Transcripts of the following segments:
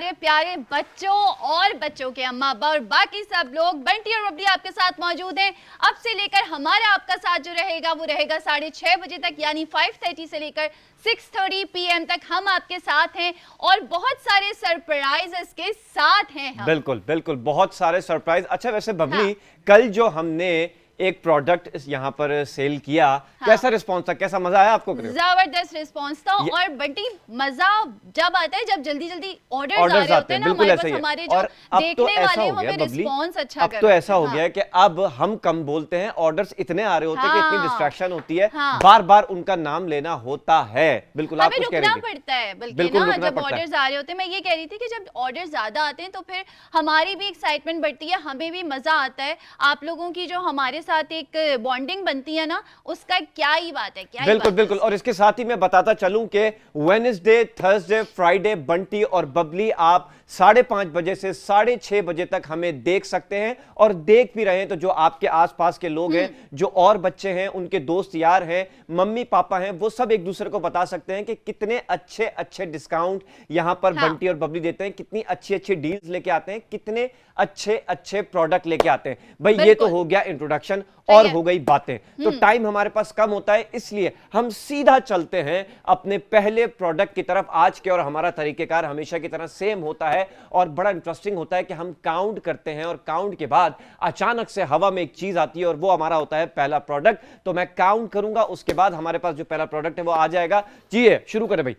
हमारे प्यारे बच्चों और बच्चों के अम्मा अब्बा और बाकी सब लोग बंटी और बबली आपके साथ मौजूद हैं। अब से लेकर हमारा आपका साथ जो रहेगा वो रहेगा 6:30 बजे तक, यानी 5:30 से लेकर 6:30 PM तक हम आपके साथ हैं और बहुत सारे सरप्राइजेस के साथ हैं हम। बिल्कुल बिल्कुल, बहुत सारे सरप्राइज। अच्छा वैसे बबली, हाँ। कल जो हमने एक प्रोडक्ट यहाँ पर सेल किया, कैसा रिस्पॉन्स था, कैसा मजा आया आपको? जबरदस्त रिस्पॉन्स था। और बंटी मजा जब आता है जब जल्दी जल्दी ऑर्डर्स आ रहे होते हैं ना बिल्कुल हमारे ऐसा पास, ही है। हमारे जो और अब तो देखने ऐसा वाले हो गया हमें बबली, रिस्पॉन्स अच्छा अब तो ऐसा हो गया है कि अब हम कम बोलते हैं, ऑर्डर्स इतने आ रहे होते हैं कि इतनी डिस्ट्रैक्शन होती है, बार बार उनका नाम लेना होता है। बिल्कुल, आप कुछ कह रही थी। पड़ता है बल्कि ना, जब ऑर्डर्स आ रहे होते हैं। मैं ये कह रही थी कि जब ऑर्डर्स ज्यादा आते हैं तो फिर हमारी भी एक्साइटमेंट बढ़ती है, हमें भी मजा आता है। आप लोगों की जो हमारे साथ एक बॉन्डिंग बनती है ना, उसका क्या ही बात है, क्या बिल्कुल बिल्कुल। और इसके साथ ही मैं बताता चलूं कि वेडनेसडे, थर्सडे, फ्राइडे बंटी और बबली आप 5:30 बजे से 6:30 बजे तक हमें देख सकते हैं और देख भी रहे हैं। तो जो आपके आसपास के लोग हैं, जो और बच्चे हैं, उनके दोस्त यार हैं, मम्मी पापा हैं, वो सब एक दूसरे को बता सकते हैं कि कितने अच्छे अच्छे डिस्काउंट यहां पर बंटी और बबली देते हैं, कितनी अच्छी अच्छी डील्स लेके आते हैं, कितने अच्छे अच्छे प्रोडक्ट लेके आते हैं। भाई ये तो हो गया इंट्रोडक्शन और हो गई बातें। तो टाइम हमारे पास कम होता है, इसलिए हम सीधा चलते हैं अपने पहले प्रोडक्ट की तरफ। आज के और हमारा तरीकेकार हमेशा की तरह सेम होता है और बड़ा इंटरेस्टिंग होता है कि हम काउंट करते हैं और काउंट के बाद अचानक से हवा में एक चीज आती है और वो हमारा होता है पहला प्रोडक्ट। तो मैं काउंट करूंगा, उसके बाद हमारे पास जो पहला प्रोडक्ट है वो आ जाएगा। जी शुरू करें भाई।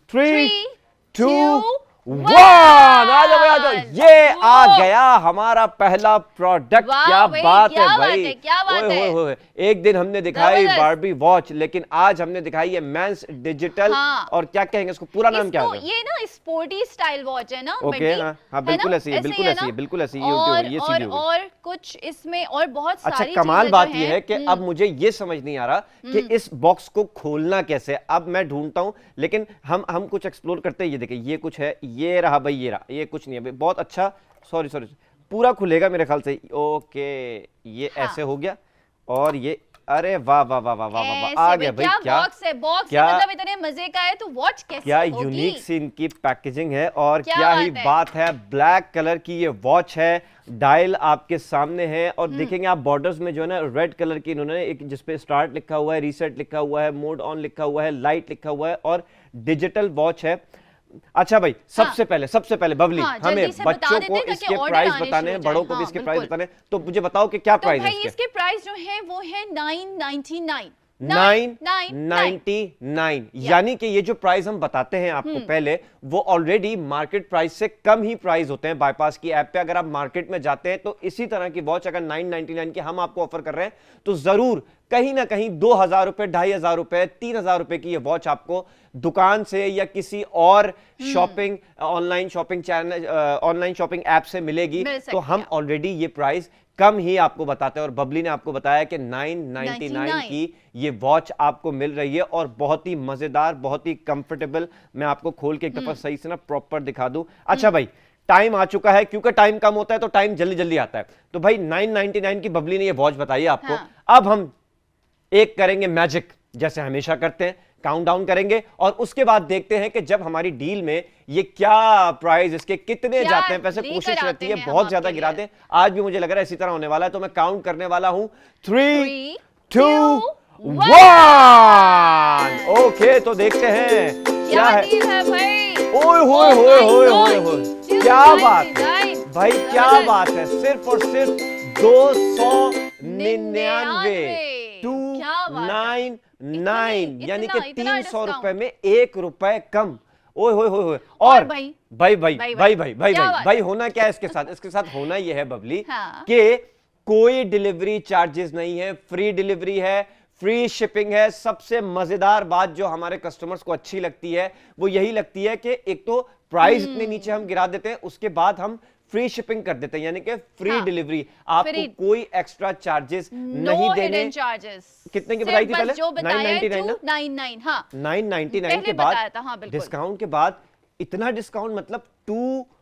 3, 2, 1। आ जाओ आ जाओ, ये आ गया हमारा पहला प्रोडक्ट। क्या बात है भाई, क्या बात है। एक दिन हमने दिखाई बारबी वॉच, लेकिन आज हमने दिखाई है मेंस डिजिटल। और क्या कहेंगे इसको, पूरा नाम क्या है? ये ना स्पोर्टी स्टाइल वॉच है ना। ओके, हाँ बिल्कुल ऐसी है, बिल्कुल ऐसी है, बिल्कुल ऐसी है। और कुछ इसमें और बहुत सारी अच्छा, कमाल बात ये है कि अब मुझे ये समझ नहीं आ रहा कि इस बॉक्स को खोलना कैसे। अब मैं ढूंढता हूं, लेकिन हम कुछ एक्सप्लोर करते हैं। ये देखिए, ये कुछ है, ये रहा भाई, ये रहा, ये कुछ नहीं है भाई, बहुत अच्छा। सॉरी पूरा खुलेगा मेरे ख्याल से। ओके, ये ऐसे हो गया और ये, अरे वाह वाह वाह वाह वाह वाह, आ गया भाई। क्या बॉक्स है, बॉक्स क्या मतलब इतने मजे का है, तो वॉच कैसे क्या होगी? यूनिक सी इनकी पैकेजिंग है और क्या ही बात है। ब्लैक कलर की ये वॉच है, डायल आपके सामने है और देखेंगे आप बॉर्डर्स में जो है ना, रेड कलर की इन्होंने एक, जिसपे स्टार्ट लिखा हुआ है, रीसेट लिखा हुआ है, मोड ऑन लिखा हुआ है, लाइट लिखा हुआ है और डिजिटल वॉच है। अच्छा भाई, सबसे पहले बबली, हमें बच्चों को इसके प्राइस बताने हैं, बड़ों को भी इसके प्राइस बताने हैं। तो मुझे बताओ कि क्या प्राइस है इसके प्राइस जो है वो है 999। 999, यानी कि ये जो प्राइस हम बताते हैं आपको पहले, वो ऑलरेडी मार्केट प्राइस से कम ही प्राइस होते हैं। बाईपास की ऐप पे अगर आप मार्केट में जाते हैं तो इसी तरह की वॉच अगर 999 की हम आपको ऑफर कर रहे हैं तो जरूर कहीं ना कहीं 2000 रुपए, 2500 रुपए, 3000 रुपए की ये वॉच आपको दुकान से या किसी और shopping, online shopping channel, online shopping app से मिलेगी। तो हम ऑलरेडी ये प्राइस कम ही आपको बताते हैं और बबली ने आपको बताया कि 999 की ये वॉच आपको मिल रही है और बहुत ही मजेदार, बहुत ही कंफर्टेबल। मैं आपको खोल के एक दफा सही से ना प्रॉपर दिखा दूं। अच्छा भाई, टाइम आ चुका है, क्योंकि टाइम कम होता है तो टाइम जल्दी जल्दी आता है। तो भाई 999 की बबली ने ये वॉच बताई आपको। अब हम एक करेंगे मैजिक, जैसे हमेशा करते हैं, काउंटडाउन करेंगे और उसके बाद देखते हैं कि जब हमारी डील में ये क्या प्राइस, इसके कितने जाते हैं। वैसे कोशिश रहती है बहुत ज्यादा गिरा दें, आज भी मुझे लग रहा है इसी तरह होने वाला है। तो मैं काउंट करने वाला हूं, 3, 2, 1। ओके, तो देखते हैं क्या है भाई। ओए होए होए होए होए होए, क्या बात है भाई, क्या बात है। सिर्फ और सिर्फ 299, 299, यानी कि 300 रुपए में 1 रुपए कम। ओए होए होए होए। और भाई होना क्या है इसके साथ? इसके साथ होना यह है बबली कि कोई डिलीवरी चार्जेस नहीं है, फ्री डिलीवरी है, फ्री शिपिंग है। सबसे मजेदार बात जो हमारे कस्टमर्स को अच्छी लगती है वो यही लगती है कि एक तो प्राइस इतने नीचे हम गिरा देते हैं, उसके बाद हम फ्री शिपिंग कर देते हैं, यानी कि फ्री डिलीवरी। आपको कोई एक्स्ट्रा चार्जेस नहीं देने। कितने की बताई थी पहले? 999 के बाद डिस्काउंट के बाद इतना डिस्काउंट, मतलब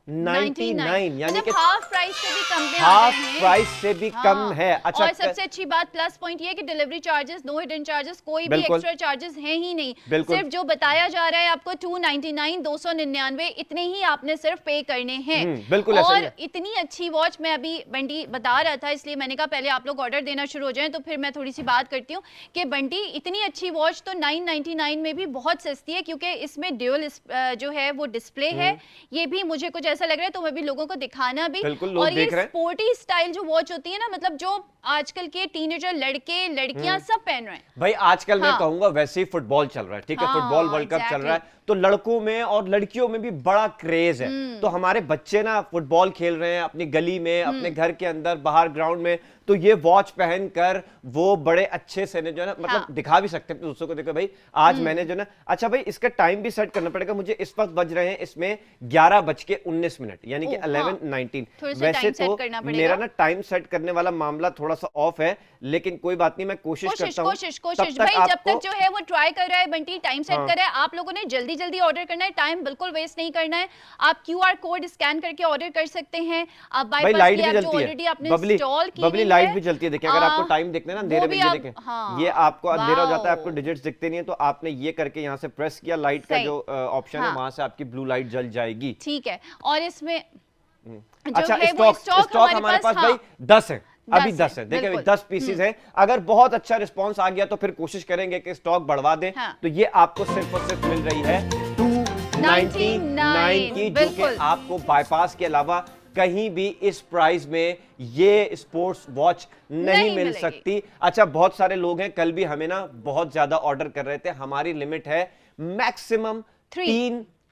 99 यानी कि हाफ प्राइस से भी कम में आ हाफ रहे हैं। प्राइस से भी कम है। अच्छा, और सबसे अच्छी बात प्लस पॉइंट ये है कि delivery charges, no hidden charges, कोई भी एक्स्ट्रा चार्जेस हैं ही नहीं। सिर्फ जो बताया जा रहा है आपको 299 299 इतने ही आपने सिर्फ पे करने हैं। बिल्कुल और इतनी अच्छी वॉच, मैं अभी बंटी बता रहा था इसलिए मैंने कहा पहले आप लोग ऑर्डर देना शुरू हो जाएं तो फिर मैं थोड़ी सी बात करती हूँ कि बंटी इतनी अच्छी वॉच तो 999 में भी बहुत सस्ती है, क्योंकि इसमें ड्यूल जो है वो डिस्प्ले है। ये भी मुझे कुछ ऐसा लग रहा है तो मैं भी लोगों को दिखाना भी। और ये स्पोर्टी स्टाइल जो वॉच होती है ना, मतलब जो आजकल के टीनेजर लड़के लड़कियां सब पहन रहे हैं भाई। आजकल मैं कहूंगा वैसे ही फुटबॉल चल रहा है, ठीक है, फुटबॉल वर्ल्ड कप चल रहा है, तो लड़कों में और लड़कियों में भी बड़ा क्रेज है। तो हमारे बच्चे ना फुटबॉल खेल रहे हैं अपनी गली में, अपने घर के अंदर, बाहर ग्राउंड में, तो ये वॉच पहनकर वो बड़े अच्छे से जो है ना, मतलब दिखा भी सकते हैं दूसरों को, देखो भाई आज मैंने जो ना, अच्छा भाई इसका टाइम भी सेट करना पड़ेगा मुझे। इस वक्त बज रहे हैं इसमें 11:19 यानी कि 11:19। वैसे तो मेरा ना टाइम सेट करने वाला मामला थोड़ा सा ऑफ है, लेकिन कोई बात नहीं, मैं कोशिश करता हूं। कोशिश भाई, जब तक जो है वो ट्राई कर रहा है बंटी, टाइम सेट कर रहा है, आप लोगों ने जल्दी जल्दी ऑर्डर करना है, टाइम बिल्कुल वेस्ट नहीं करना है। आप QR कोड स्कैन करके ऑर्डर कर सकते हैं। आप बाईपास की ऐप जो ऑलरेडी आपने इंस्टॉल की हुई है, लाइट भी जलती है। देखिए अगर आपको टाइम देखना है ना, अंधेरे में ये देखें, ये आपको अंधेरा हो जाता है, आपको डिजिट्स दिखते नहीं है, तो आपने ये करके यहाँ से प्रेस किया, लाइट का जो ऑप्शन है वहां से आपकी ब्लू लाइट जल जाएगी। ठीक है। और इसमें अच्छा, स्टॉक हमारे पास भाई 10 है, अभी 10 है। देखिए अभी 10 पीसेस हैं। अगर बहुत अच्छा रिस्पांस आ गया तो फिर कोशिश करेंगे कि स्टॉक बढ़वा दें। तो ये आपको सिर्फ और सिर्फ मिल रही है 299 की, जो कि आपको बाईपास के अलावा कहीं भी इस प्राइस में ये स्पोर्ट्स वॉच नहीं मिल सकती। अच्छा, बहुत सारे लोग हैं, कल भी हमें ना बहुत ज्यादा ऑर्डर कर रहे थे। हमारी लिमिट है मैक्सिमम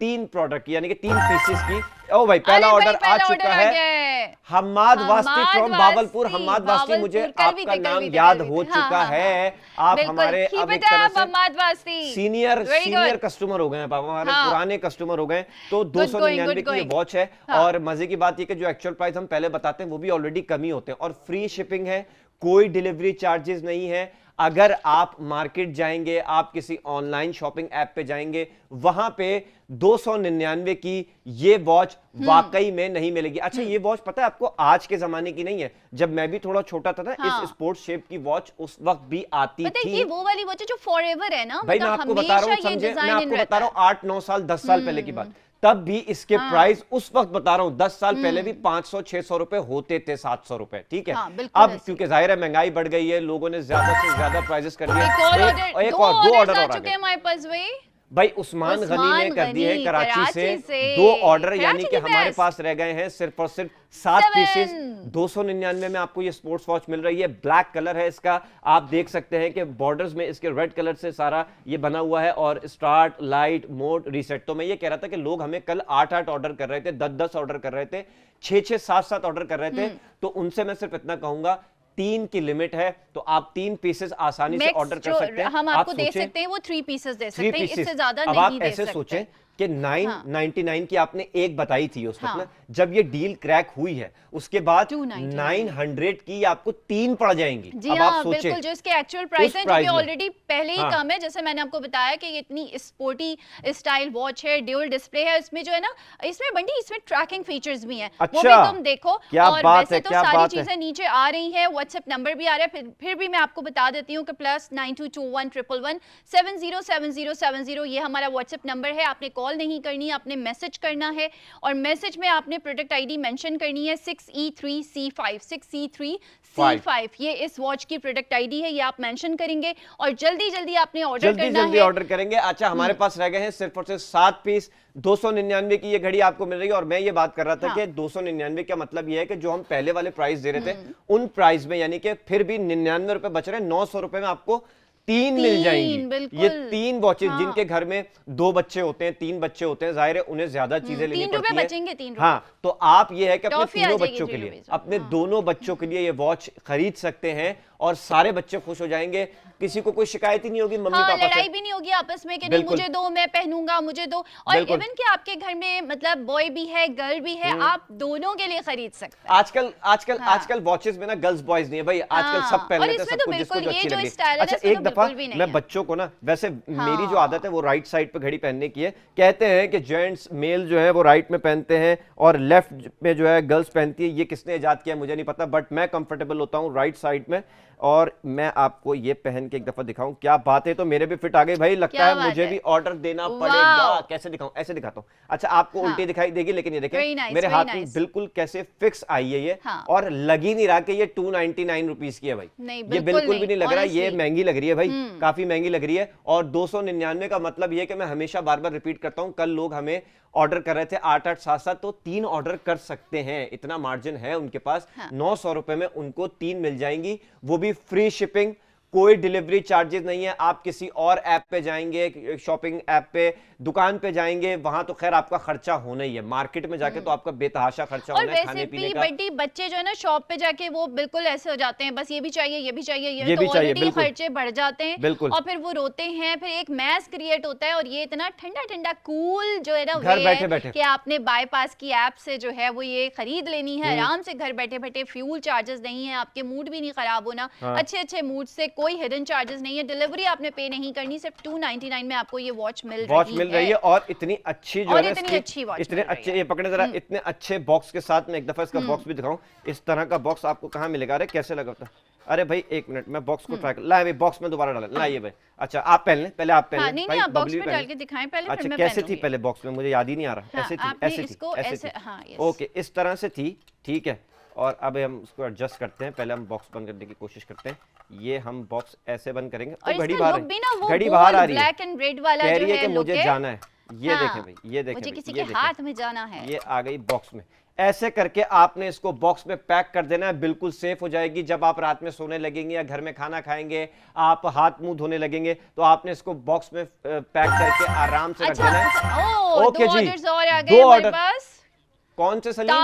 तीन प्रोडक्ट यानी कि 3 पीसेस की। ओ भाई पहला ऑर्डर आ चुका है। हम्माद वास्ती फ्रॉम बावलपुर। हम्माद वास्ती, मुझे आपका नाम याद हो चुका है। आप हमारे अब एक तरह से सीनियर कस्टमर हो गए हैं, हमारे पुराने कस्टमर हो गए। तो 299 की ये वॉच है। और मजे की बात ये कि जो एक्चुअल प्राइस हम पहले बताते हैं वो भी ऑलरेडी कम ही होते हैं, और फ्री शिपिंग है, कोई डिलीवरी चार्जेस नहीं है। अगर आप मार्केट जाएंगे, आप किसी ऑनलाइन शॉपिंग ऐप पे जाएंगे, वहां पे 299 की ये वॉच वाकई में नहीं मिलेगी। अच्छा, ये वॉच पता है आपको आज के जमाने की नहीं है, जब मैं भी थोड़ा छोटा था ना, इस स्पोर्ट्स शेप की वॉच उस वक्त भी आती थी। ये वो वाली वॉच है जो फॉरएवर है ना, भाई मैं आपको बता रहा हूँ, समझे, मैं आपको बता रहा हूँ 8-9 साल 10 साल पहले की बात। तब भी इसके प्राइस उस वक्त बता रहा हूं 10 साल पहले भी 500-600 रुपए होते थे, 700 रुपए, ठीक है। अब क्योंकि जाहिर है महंगाई बढ़ गई है, लोगों ने ज्यादा से ज्यादा प्राइसेस कर दिए। एक और 2 ऑर्डर आ चुके हैं हमारे पास भाई। उस्मान गनी ने कर दिए है कराची से 2 ऑर्डर, यानी कि हमारे पास रह गए हैं सिर्फ और सिर्फ 7 पीसेस। 299 में आपको ये स्पोर्ट्स वॉच मिल रही है। ब्लैक कलर है इसका, आप देख सकते हैं कि बॉर्डर्स में इसके रेड कलर से सारा ये बना हुआ है, और स्टार्ट, लाइट, मोड, रीसेट। तो मैं ये कह रहा था कि लोग हमें कल 8-8 ऑर्डर कर रहे थे, 10-10 ऑर्डर कर रहे थे, 6-6, 7-7 ऑर्डर कर रहे थे। तो उनसे मैं सिर्फ इतना कहूंगा, 3 की लिमिट है, तो आप 3 पीसेस आसानी से ऑर्डर कर सकते हैं। हम आपको दे सकते हैं वो 3 पीसेस दे सकते हैं, इससे ज्यादा नहीं दे सकते। ऐसे सोचें कि 999 की आपने एक बताई थी उस वक्त ना, जब ये डील क्रैक हुई है उसके बाद 900 की आपको 3 पड़ जाएंगी। अब आप सोचें, बिल्कुल, जो इसके एक्चुअल प्राइस है, जो कि ऑलरेडी पहले ही कम है। जैसे मैंने आपको बताया कि ये इतनी स्पोर्टी स्टाइल वॉच है, ड्यूल डिस्प्ले है, इसमें जो है ना, इसमें बंटी इसमें ट्रैकिंग फीचर्स भी हैं, वो भी तुम देखो। और वैसे तो सारी चीजें नीचे आ रही हैं, व्हाट्सएप नंबर भी आ रहा है, फिर भी मैं आपको बता देती हूँ कि +9221 707070 ये हमारा व्हाट्सएप नंबर है। आपने कॉल नहीं करनी, आपने मैसेज करना है, और मैसेज में आपने प्रोडक्ट आईडी मेंशन करनी है 6E3C5 6E3C5। ये इस वॉच की प्रोडक्ट आईडी है, ये आप मेंशन करेंगे और जल्दी जल्दी आपने ऑर्डर करना है, जल्दी ऑर्डर करेंगे। अच्छा, हमारे पास रह गए हैं सिर्फ और सिर्फ 7 पीस। 299 की ये घड़ी आपको मिल रही है, और मैं ये बात कर रहा था कि 299 का मतलब ये है कि जो हम पहले वाले प्राइस दे रहे थे उन प्राइस में, यानी कि फिर भी 99 रुपए बच रहे हैं, 900 रुपए में आपको 3 मिल जाएंगी। ये 3 वॉचेस, जिनके घर में 2 बच्चे होते हैं, 3 बच्चे होते हैं, जाहिर है उन्हें ज्यादा चीजें लेनी पड़ती हैं। 3 रुपए हाँ, तो आप ये है कि अपने तीनों बच्चों के लिए, अपने दोनों बच्चों के लिए ये वॉच खरीद सकते हैं, और सारे बच्चे खुश हो जाएंगे। किसी को कोई शिकायत ही नहीं होगी मम्मी पापा से, लड़ाई भी नहीं होगी आपस में कि नहीं मुझे दो, मैं पहनूंगा, मुझे दो। और इवन कि आपके घर में मतलब बॉय भी है, गर्ल भी है, आप दोनों के लिए खरीद सकते हैं। आजकल वॉचेस में ना गर्ल्स बॉयज नहीं है भाई, आजकल सब पहन लेते हैं, सबको जिसको जो अच्छी लगे। अच्छा, एक दफा बिल्कुल भी नहीं मैं है। बच्चों को ना, वैसे मेरी जो हाँ। आदत है वो राइट साइड पे घड़ी पहनने की है। कहते हैं कि जेंट्स मेल जो है वो राइट में पहनते हैं और लेफ्ट में जो है गर्ल्स पहनती है। ये किसने इजाद किया मुझे नहीं पता, बट मैं कंफर्टेबल होता हूँ राइट साइड में। और मैं आपको ये पहन के एक दफा दिखाऊं, क्या बात है, तो मेरे भी फिट आ गई भाई, लगता क्या है बात मुझे है। भी ऑर्डर देना वाओ। पड़ेगा। कैसे दिखाऊं, ऐसे दिखाता हूं। अच्छा आपको हाँ। उल्टी दिखाई देगी, लेकिन ये देखें Very nice, मेरे very हाथ में nice। बिल्कुल कैसे फिक्स आई है ये। हाँ। और लग ही नहीं रहा कि ये 299 रुपीज की है भाई। नहीं, ये बिल्कुल बिल्कुल भी नहीं, नहीं लग रहा, ये honestly। महंगी लग रही है भाई, काफी महंगी लग रही है। और 299 का मतलब ये कि मैं हमेशा बार बार रिपीट करता हूं, कल लोग हमें ऑर्डर कर रहे थे 8-8 7-7, तो 3 ऑर्डर कर सकते हैं, इतना मार्जिन है उनके पास। हाँ। 900 रुपए में उनको 3 मिल जाएंगी, वो भी फ्री शिपिंग, कोई डिलीवरी चार्जेस नहीं है। आप किसी और ऐप पे जाएंगे, शॉपिंग ऐप पे, दुकान पे जाएंगे, वहां तो खैर आपका खर्चा होना ही है। मार्केट में जाके तो आपका बेतहाशा खर्चा और होना है वैसे खाने पीने भी का। बड़ी बच्चे जो है ना शॉप पे जाके वो बिल्कुल ऐसे हो जाते हैं, बस ये भी चाहिए, ये भी चाहिए, ये तो भी चाहिए, ऑलरेडी बिल्कुल। खर्चे बढ़ जाते हैं। बिल्कुल। और फिर वो रोते हैं, फिर एक मैस क्रिएट होता है। और ये इतना ठंडा ठंडा कूल जो है ना घर वे बैठे है बैठे। कि आपने बाईपास की ऐप से जो है वो ये खरीद लेनी है आराम से, घर बैठे बैठे। फ्यूल चार्जेस नहीं है, आपके मूड भी नहीं खराब होना। हाँ। अच्छे अच्छे मूड से, कोई हिडन चार्जेस नहीं है, डिलीवरी आपने पे नहीं करनी, सिर्फ 299 में आपको ये वॉच मिल रही है। और इतनी अच्छी जो और है ना इतनी इसकी, अच्छी वॉच इतने मिल रही अच्छे, है। ये पकड़े जरा, इतने अच्छे बॉक्स के साथ में एक दफा इसका बॉक्स भी दिखाऊं। इस तरह का बॉक्स आपको कहां मिलेगा? अरे कैसे लगा था? अरे भाई एक मिनट, मैं बॉक्स को ट्राई कर, ला भाई बॉक्स में दोबारा डाला, लाइए भाई। अच्छा आप पहन लें, पहले आप पहन हाँ, लें नहीं भाई, नहीं, आप बॉक्स बबली में पहन डाल लें। के दिखाएं पहले, फिर अच्छा मैं कैसे पहन थी लूंगी। पहले बॉक्स में, मुझे याद ही नहीं आ रहा। हाँ, ऐसे थी, आपने ऐसे थी, इसको ऐसे ऐसे, थी। हाँ, yes। ओके इस तरह से थी, ठीक है। और अब हम इसको एडजस्ट करते हैं, पहले हम बॉक्स बंद करने की कोशिश करते हैं। ये हम बॉक्स ऐसे बंद करेंगे, और ओ घड़ी इसका बाहर लुक भी ना है, वो घड़ी बाहर आ गोल्ड रही है, ब्लैक एंड रेड वाला कह जो रही है कि है लुक मुझे है। जाना है। ये हाँ, देखें भाई, ये देखें मुझे भाई, किसी ये के देखें। हाथ में जाना है। ये आ गई बॉक्स में। ऐसे करके आपने इसको बॉक्स में पैक कर देना है, बिल्कुल सेफ हो जाएगी। जब आप रात में सोने लगेंगे या घर में खाना खाएंगे, आप हाथ मुंह धोने लगेंगे, तो आपने इसको बॉक्स में पैक करके आराम से रख अच्छा, देना है। ओ, ओके दो जी, ऑर्डर्स और आ गए दो हमारे ऑर्डर। पास। कौन से सलीम?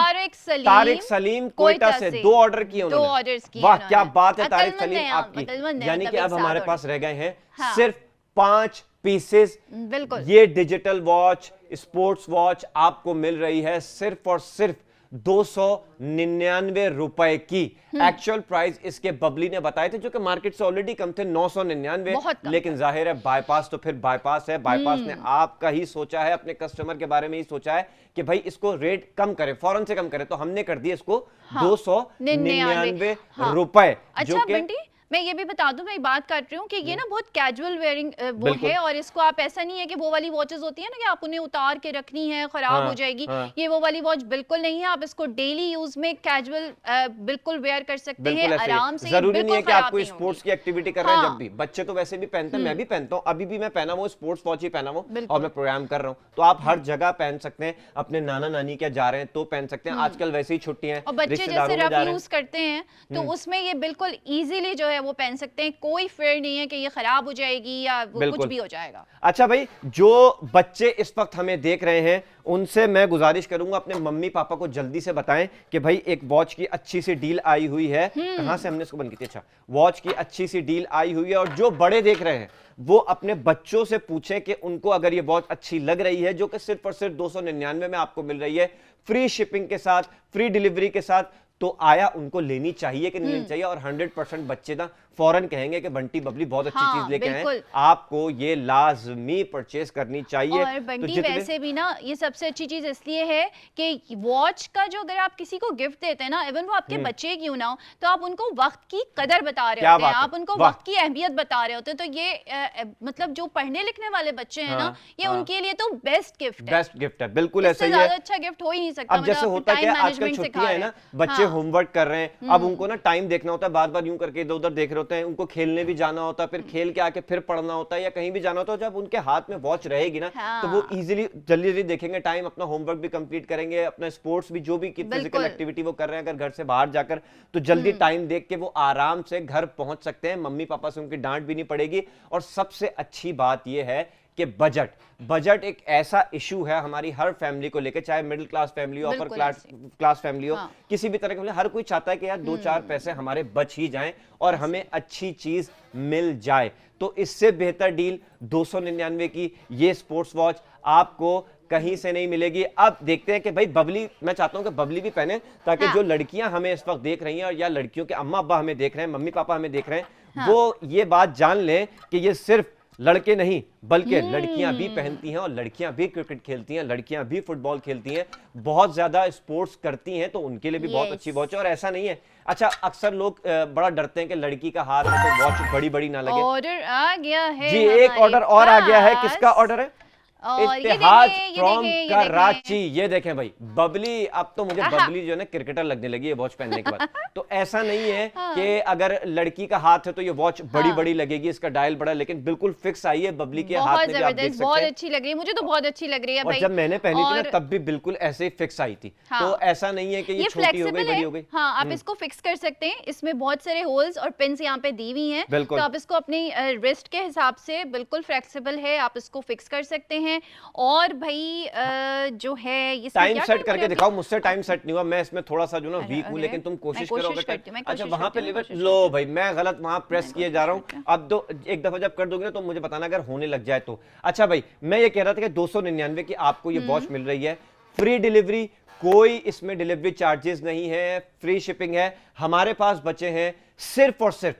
तारिक सलीम कोयटा कोयटा से से 2 ऑर्डर किए दो उन्होंने। ऑर्डर्स किए वाह उन्होंने। क्या बात है तारिक अक्लमंद सलीम हैं आप, आपकी। अक्लमंद हैं, यानी मतलब कि एक अब हमारे साथ पास रह गए हैं हाँ। सिर्फ 5 पीसेस। बिल्कुल। ये डिजिटल वॉच, स्पोर्ट्स वॉच आपको मिल रही है सिर्फ और सिर्फ 299 रुपए की। एक्चुअल प्राइस इसके बबली ने बताए थे, जो कि मार्केट से ऑलरेडी कम थे, 999। बहुत कम लेकिन जाहिर है बाईपास तो फिर बाईपास है। बाईपास ने आपका ही सोचा है, अपने कस्टमर के बारे में ही सोचा है कि भाई इसको रेट कम करें, फौरन से कम करें, तो हमने कर दिया इसको 299 रुपए। अच्छा बंटी, मैं ये भी बता दूं, मैं एक बात कर रही हूँ कि ये ना बहुत कैजुअल वेयरिंग वो बिल्कुल। है। और इसको आप ऐसा नहीं है कि वो वाली वॉचेस होती है ना कि आप उन्हें उतार के रखनी है, खराब हाँ, हो जाएगी। हाँ। ये वो वाली वॉच बिल्कुल नहीं है। आप इसको डेली यूज में कैजुअल बिल्कुल वेयर कर सकते हैं बिल्कुल ऐसे ही। आराम से। ये जरूरी नहीं बिल्कुल है कि खराब आप कोई नहीं स्पोर्ट्स होगी। की एक्टिविटी कर रहे हैं। हाँ। जब भी बच्चे तो वैसे भी पहनते हैं, मैं भी पहनता हूं, अभी भी मैं पहना वो स्पोर्ट्स वॉच ही पहना वो, बिल्कुल। और मैं प्रोग्राम कर रहा हूं, तो आप हर जगह पहन सकते हैं। अपने नाना नानी के जा रहे हैं तो पहन सकते हैं, आजकल वैसे ही छुट्टियां हैं, और बच्चे रिश्तेदारों जैसे में रफ जा रहे यूज हैं। करते हैं तो उसमें ये बिल्कुल इजीली जो है वो पहन सकते हैं। कोई फेयर नहीं है कि ये खराब हो जाएगी या वो कुछ बिल्कुल। भी हो जाएगा। अच्छा भाई, जो बच्चे इस वक्त हमें देख रहे हैं उनसे मैं गुजारिश करूंगा, अपने मम्मी पापा को जल्दी से बताएं कि भाई एक वॉच की अच्छी सी डील आई हुई है। कहां से हमने इसको बंद की थी? अच्छा, वॉच की अच्छी सी डील आई हुई है। और जो बड़े देख रहे हैं वो अपने बच्चों से पूछें कि उनको अगर ये वॉच अच्छी लग रही है, जो कि सिर्फ और सिर्फ 299 में आपको मिल रही है, फ्री शिपिंग के साथ, फ्री डिलीवरी के साथ, तो आया उनको लेनी चाहिए कि नहीं लेनी चाहिए। और 100% बच्चे ना फौरन कहेंगे कि बंटी बबली बहुत अच्छी हाँ, चीज लेके आए, बिल्कुल। आपको ये लाजमी परचेस करनी चाहिए। और तो बंटी जितने- वैसे भी ना ये सबसे अच्छी चीज इसलिए है कि वॉच का जो अगर आप किसी को गिफ्ट देते हैं ना, इवन वो आपके बच्चे क्यों ना हो, तो आप उनको वक्त की कदर बता रहे क्या होते हैं, बात है, आप उनको वाह। वक्त की अहमियत बता रहे होते हैं। तो ये मतलब जो पढ़ने लिखने वाले बच्चे हैं ना, हाँ, ये हाँ। उनके लिए तो बेस्ट गिफ्ट है। बेस्ट गिफ्ट है, बिल्कुल ऐसा इससे ही ज्यादा है। अच्छा गिफ्ट हो ही नहीं सकता। अब जैसे मतलब होता है कि टाइम आजकल मैनेजमेंट सिखा छुट्टियां रहे है ना, हैं। बच्चे हाँ। होमवर्क कर रहे हैं, अब उनको ना टाइम देखना होता है, बार बार यूं करके इधर उधर देख रहे होते हैं, उनको खेलने भी जाना होता है, फिर खेल के आके फिर पढ़ना होता है या कहीं भी जाना होता है। जब उनके हाथ में वॉच रहेगी ना, हाँ। तो वो इजीली जल्दी जल्दी देखेंगे टाइम, अपना होमवर्क भी कंप्लीट करेंगे, अपना स्पोर्ट्स भी, जो भी फिजिकल बिल्कुल। एक्टिविटी वो कर रहे हैं अगर घर से बाहर जाकर, तो जल्दी टाइम देख के वो आराम से घर पहुंच सकते हैं। मम्मी पापा से उनकी डांट भी नहीं पड़ेगी। और सबसे अच्छी बात यह है कि बजट एक ऐसा इशू है हमारी हर फैमिली को लेकर, चाहे मिडिल क्लास फैमिली हो, अपर बिल्कुल क्लास फैमिली हो, हाँ। किसी भी तरह के, हर कोई चाहता है कि यार 2-4 पैसे हमारे बच ही जाएं और हमें अच्छी चीज मिल जाए। तो इससे बेहतर डील 299 की ये स्पोर्ट्स वॉच आपको कहीं से नहीं मिलेगी। अब देखते हैं कि भाई बबली, मैं चाहता हूं कि बबली भी पहने, ताकि हाँ। जो लड़कियां हमें इस वक्त देख रही हैं और या लड़कियों के अम्मा अब्बा हमें देख रहे हैं, मम्मी पापा हमें देख रहे हैं, वो ये बात जान लें कि ये सिर्फ लड़के नहीं बल्कि लड़कियां भी पहनती हैं और लड़कियां भी क्रिकेट खेलती हैं, लड़कियां भी फुटबॉल खेलती हैं, बहुत ज्यादा स्पोर्ट्स करती हैं, तो उनके लिए भी बहुत अच्छी वॉच है। और ऐसा नहीं है, अच्छा अक्सर लोग बड़ा डरते हैं कि लड़की का हाथ है तो वॉच बड़ी बड़ी ना लगे। ऑर्डर आ गया है जी, एक ऑर्डर और आ गया है। किसका ऑर्डर है? और इत्तेहाद फ्रॉम कराची। ये देखें भाई, बबली, अब तो मुझे बबली जो है ना क्रिकेटर लगने लगी है वॉच पहनने के बाद। तो ऐसा नहीं है कि अगर लड़की का हाथ है तो ये वॉच बड़ी बड़ी लगेगी, इसका डायल बड़ा, लेकिन बिल्कुल फिक्स आई है बबली के हाथ में भी, आप देख सकते हैं। बहुत अच्छी लग रही है, मुझे तो बहुत अच्छी लग रही है भाई। और जब मैंने पहनी थी ना तब भी बिल्कुल ऐसे ही फिक्स आई थी। तो ऐसा नहीं है कि ये छोटी हो गई, बड़ी हो गई। हाँ, आप इसको फिक्स कर सकते हैं, इसमें बहुत सारे होल्स और पिन्स यहाँ पे दी हुई हैं, तो आप इसको अपनी रिस्ट के हिसाब से बिल्कुल फ्लेक्सिबल है, आप इसको फिक्स कर सकते हैं। और भाई जो है ये टाइम सेट करके दिखाओ। मुझसे टाइम सेट नहीं हुआ, मैं इसमें थोड़ा सा जो ना वीक हूं, लेकिन तुम कोशिश करोगे। अच्छा वहां पे लिवर लो भाई, मैं गलत वहां प्रेस किए जा रहा हूं। अब दो एक दफा जब कर दोगे ना तो मुझे बताना अगर होने लग जाए तो। अच्छा भाई, मैं ये कह रहा था कि 299 की आपको ये वॉच मिल रही है, फ्री डिलीवरी, कोई इसमें डिलीवरी चार्जेस नहीं है, फ्री शिपिंग है। हमारे पास बचे हैं सिर्फ और सिर्फ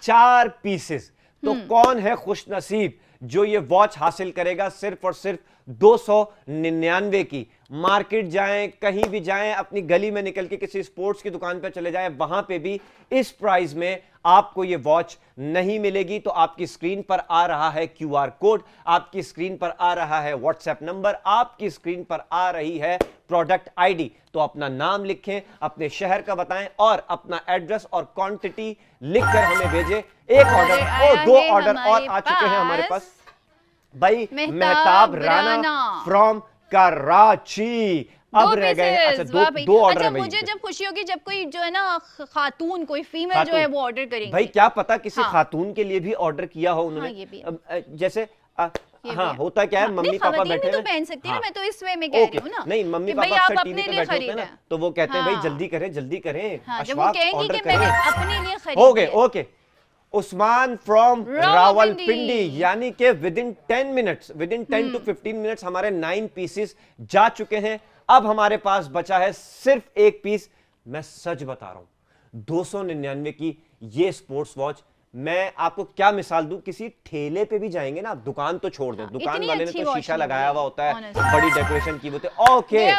4 पीसेस। तो कौन है खुश नसीब जो ये वॉच हासिल करेगा सिर्फ और सिर्फ 299 की। मार्केट जाएं, कहीं भी जाएं, अपनी गली में निकल के किसी स्पोर्ट्स की दुकान पर चले जाएं, वहां पे भी इस प्राइस में आपको ये वॉच नहीं मिलेगी। तो आपकी स्क्रीन पर आ रहा है QR कोड, आपकी स्क्रीन पर आ रहा है WhatsApp नंबर, आपकी स्क्रीन पर आ रही है प्रोडक्ट ID। तो अपना नाम लिखें, अपने शहर का बताएं और अपना एड्रेस और क्वांटिटी लिखकर हमें भेजें। एक ऑर्डर और 2 ऑर्डर और आ चुके हैं हमारे पास भाई। मेहताब राना फ्रॉम कराची। अब रह गए अच्छा दो ऑर्डर है भाई। मुझे जब खुशी होगी जब कोई जो है ना खातून, कोई फीमेल जो है वो ऑर्डर करेंगे। भाई क्या पता किसी खातून के लिए भी ऑर्डर किया हो उन्होंने। जैसे हाँ होता क्या है, मम्मी पापा बैठे हैं, पहन सकती है, मैं तो इस वे में कह रही हूँ ना। नहीं, मम्मी पापा अक्सर टीवी पे बैठे होते हैं ना, तो वो कहते हैं भाई जल्दी करें जल्दी करें, अशफाक ऑर्डर करें, अपने लिए खरीद। हो गए ओके। उस्मान फ्रॉम रावलपिंडी, यानी कि within 10 minutes, within 10 to 15 minutes हमारे 9 पीसेस जा चुके हैं। अब हमारे पास बचा है सिर्फ एक पीस। मैं सच बता रहा हूं, 299 की ये स्पोर्ट्स वॉच, मैं आपको क्या मिसाल दूं, किसी ठेले पे भी जाएंगे ना, दुकान तो छोड़ दें, दुकान वाले ने तो शीशा लगाया हुआ होता है, बड़ी डेकोरेशन की होती है। ओके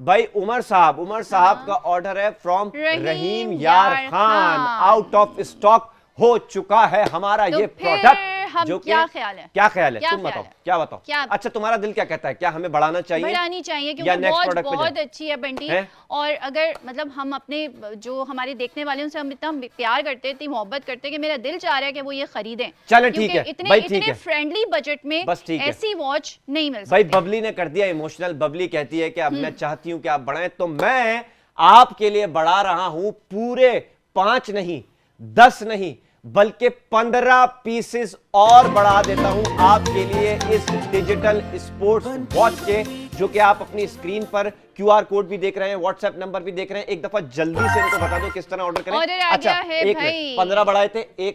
भाई, उमर साहब का ऑर्डर है फ्रॉम रहीम यार खान, आउट ऑफ स्टॉक हो चुका है हमारा ये प्रोडक्ट। जो क्या ख्याल है, तुम बताओ, क्या बताओ। अच्छा तुम्हारा दिल क्या कहता है, क्या हमें बढ़ाना चाहिए? बढ़ानी चाहिए, क्योंकि वॉच बहुत अच्छी है बंटी। और अगर मतलब हम अपने जो हमारे देखने वाले उनसे हम इतना प्यार करते, इतनी मोहब्बत करते कि मेरा दिल चाह रहा है कि वो ये खरीदें। चलें ठीक है, इतने फ्रेंडली बजट में ऐसी वॉच नहीं मिल सकती। भाई बबली ने कर दिया इमोशनल। बबली कहती है कि अब मैं चाहती हूं कि आप बढ़ाएं, तो मैं आपके लिए बढ़ा रहा हूं पूरे 5 नहीं, 10 नहीं, बल्कि 15 पीसेस और बढ़ा देता हूं आपके लिए इस डिजिटल स्पोर्ट्स वॉच के, जो कि आप अपनी स्क्रीन पर QR कोड भी देख रहे हैं, WhatsApp नंबर भी देख रहे हैं। एक दफा जल्दी से इनको बता दो किस तरह ऑर्डर करें। अच्छा एक 15 बढ़ाए थे,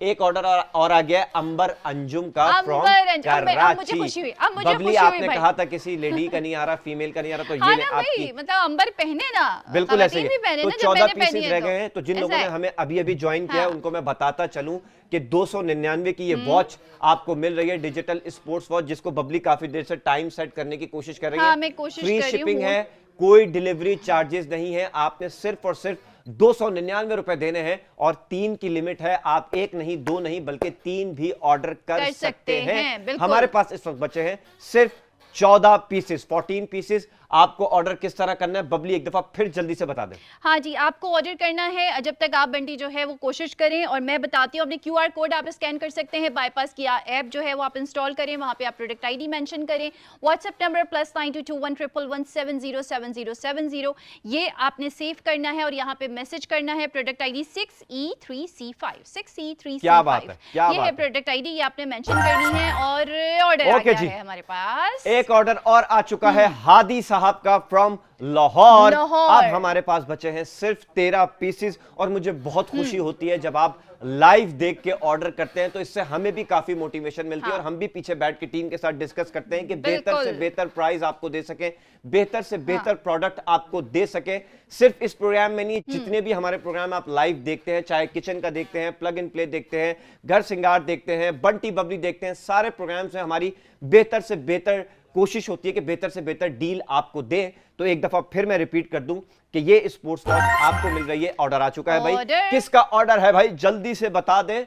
एक ऑर्डर और आ गया अंबर अंजुम का फ्रॉम कराची। बबली आपने कहा था किसी लेडी का नहीं आ रहा, फीमेल का नहीं आ रहा, तो ये आपकी मतलब अंबर पहने ना, बिल्कुल ऐसे ही। तो 14 पीसेस रह गए हैं। तो जिन लोगों ने हमें अभी अभी ज्वाइन किया उनको मैं बताता चलूं कि 299 की ये वॉच आपको मिल रही है, डिजिटल स्पोर्ट्स वॉच, जिसको बबली काफी देर से टाइम सेट करने की कोशिश कर रही है। फ्री शिपिंग है, कोई डिलीवरी चार्जेस नहीं है, आपने सिर्फ और सिर्फ 299 रुपए देने हैं और 3 की लिमिट है। आप 1 नहीं 2 नहीं बल्कि 3 भी ऑर्डर कर सकते हैं। हमारे पास इस वक्त बचे हैं सिर्फ 14 पीसेस, 14 पीसेस। आपको ऑर्डर किस तरह करना है बबली एक दफा फिर जल्दी से बता दें। हाँ जी, आपको ऑर्डर करना है, जब तक आप बंटी जो है वो कोशिश करें, और मैं बताती हूँ अपने QR कोड आप स्कैन कर सकते हैं, बाईपास किया ऐप जो है वो आप इंस्टॉल करें, वहां पे आप प्रोडक्ट ID मेंशन करें, WhatsApp नंबर +922111707070, ये आपने सेव करना है और यहाँ पे मैसेज करना है प्रोडक्ट ID 6E3C5 6E3C5। क्या बात है, ये है प्रोडक्ट ID, ये आपने मेंशन करनी है और ऑर्डर आ गया है हमारे पास। एक ऑर्डर और आ चुका है हादी साहब का फ्रॉम लाहौर। लाहौर। अब हमारे पास बचे हैं सिर्फ 13 पीसेस और मुझे बहुत खुशी होती है जब आप लाइव देख के ऑर्डर करते हैं, तो इससे हमें भी काफी मोटिवेशन मिलती है और हम भी पीछे बैठ के टीम के साथ डिस्कस करते हैं कि बेहतर से बेहतर प्राइस आपको दे सके, बेहतर से बेहतर प्रोडक्ट आपको दे सके। सिर्फ इस प्रोग्राम में नहीं, जितने भी हमारे प्रोग्राम आप लाइव देखते हैं, चाहे किचन का देखते हैं, प्लग इन प्ले देखते हैं, घर सिंगार देखते हैं, बंटी बबली देखते हैं, सारे प्रोग्राम से हमारी बेहतर से बेहतर कोशिश होती है कि बेहतर से बेहतर डील आपको दे। तो एक दफा फिर मैं रिपीट कर दूं कि ये स्पोर्ट्स वॉच आपको मिल रही है। ऑर्डर आ चुका है भाई, किसका ऑर्डर है भाई जल्दी से बता दे।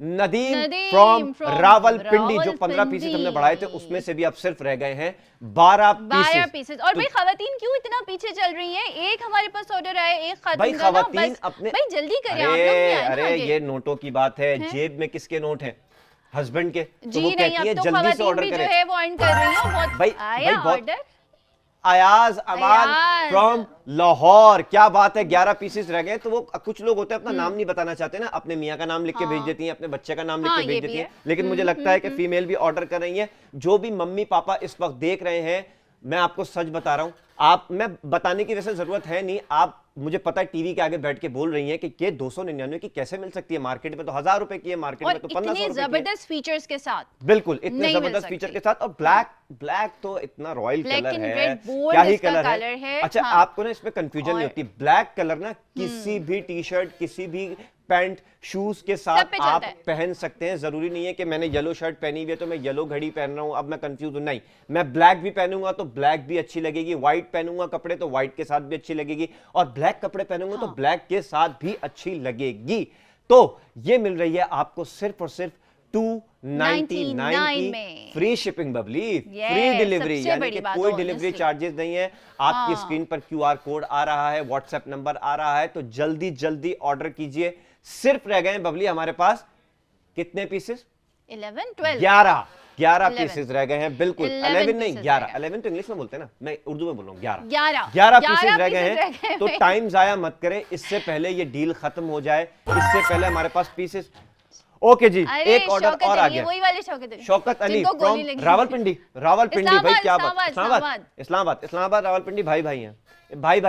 नदीम फ्रॉम रावलपिंडी। जो 15 पीसेस हमने बढ़ाए थे उसमें से भी अब सिर्फ रह गए हैं 12 पीसेस। और भाई खवातीन क्यों इतना पीछे चल रही हैं? एक हमारे पास ऑर्डर आया, एक खत्म भाई खवातीन अपने, भाई जल्दी करें आप लोग भी आए ना अरे आगे। ये नोटों की बात है, जेब में किसके नोट हैं? हस्बैंड के। जी तो वो नहीं, कहती है अब तो जल्दी से खवातीन ऑर्डर भी जो करें। है वो अर्न कर रही हैं। बहुत भाई आया बहुत order. Ayaz Aman Ayaz. From Lahore, क्या बात है, 11 पीसेस रह गए। तो वो कुछ लोग होते हैं अपना नाम नहीं बताना चाहते ना, अपने मियाँ का नाम लिख के भेज देती हैं, अपने बच्चे का नाम लिख के हाँ, भेज ये देती भी हैं। है। लेकिन मुझे लगता है कि फीमेल भी ऑर्डर कर रही हैं। जो भी मम्मी पापा इस वक्त देख रहे हैं, मैं आपको सच बता रहा हूं, आप, मैं बताने की वैसे जरूरत है नहीं, आप, मुझे पता है टीवी के आगे बैठ के बोल रही हैं कि ये 299 की कैसे मिल सकती है, मार्केट में तो 1000 रुपए की है, मार्केट में तो 1500 रुपए की है। जबरदस्त फीचर्स के साथ, बिल्कुल इतने नहीं मिल जबरदस्त फीचर सकती। के साथ। और ब्लैक तो इतना रॉयल Black कलर and है, red bold क्या ही इसका कलर कलर है। अच्छा हाँ। आपको ना इसमें कंफ्यूजन नहीं होती। ब्लैक कलर ना किसी भी टी शर्ट, किसी भी पैंट, शूज के साथ पे आप चलता है। पहन सकते हैं। जरूरी नहीं है कि मैंने येलो शर्ट पहनी हुई है तो मैं येलो घड़ी पहन रहा हूं, अब मैं कंफ्यूज हूं। नहीं, मैं ब्लैक भी पहनूंगा तो ब्लैक भी अच्छी लगेगी, व्हाइट पहनूंगा कपड़े तो व्हाइट के साथ भी अच्छी लगेगी, और ब्लैक कपड़े पहनूंगा तो ब्लैक के साथ भी अच्छी लगेगी। तो ये मिल रही है आपको सिर्फ और सिर्फ 299 की free shipping Babli, free delivery, यानी कि कोई डिलीवरी चार्जेस नहीं है। आपकी स्क्रीन पर QR कोड आ रहा है, व्हाट्सएप नंबर आ रहा है, तो जल्दी जल्दी ऑर्डर कीजिए। सिर्फ रह गए हैं बबली हमारे पास कितने पीसेस? 11 पीसेस रह गए हैं। बिल्कुल 11 नहीं, 11 11 तो इंग्लिश में बोलते हैं ना, मैं उर्दू में बोल रहा हूँ। 11 पीसेस रह गए हैं। तो टाइम जाया मत करें, इससे पहले ये डील खत्म हो जाए, इससे पहले हमारे पास पीसेस। ओके जी, एक ऑर्डर और आ गया। वही वाले शौकत अली फ्रॉम रावलपिंडी। भाई क्या बात, इस्लामाबाद रावलपिंडी भाई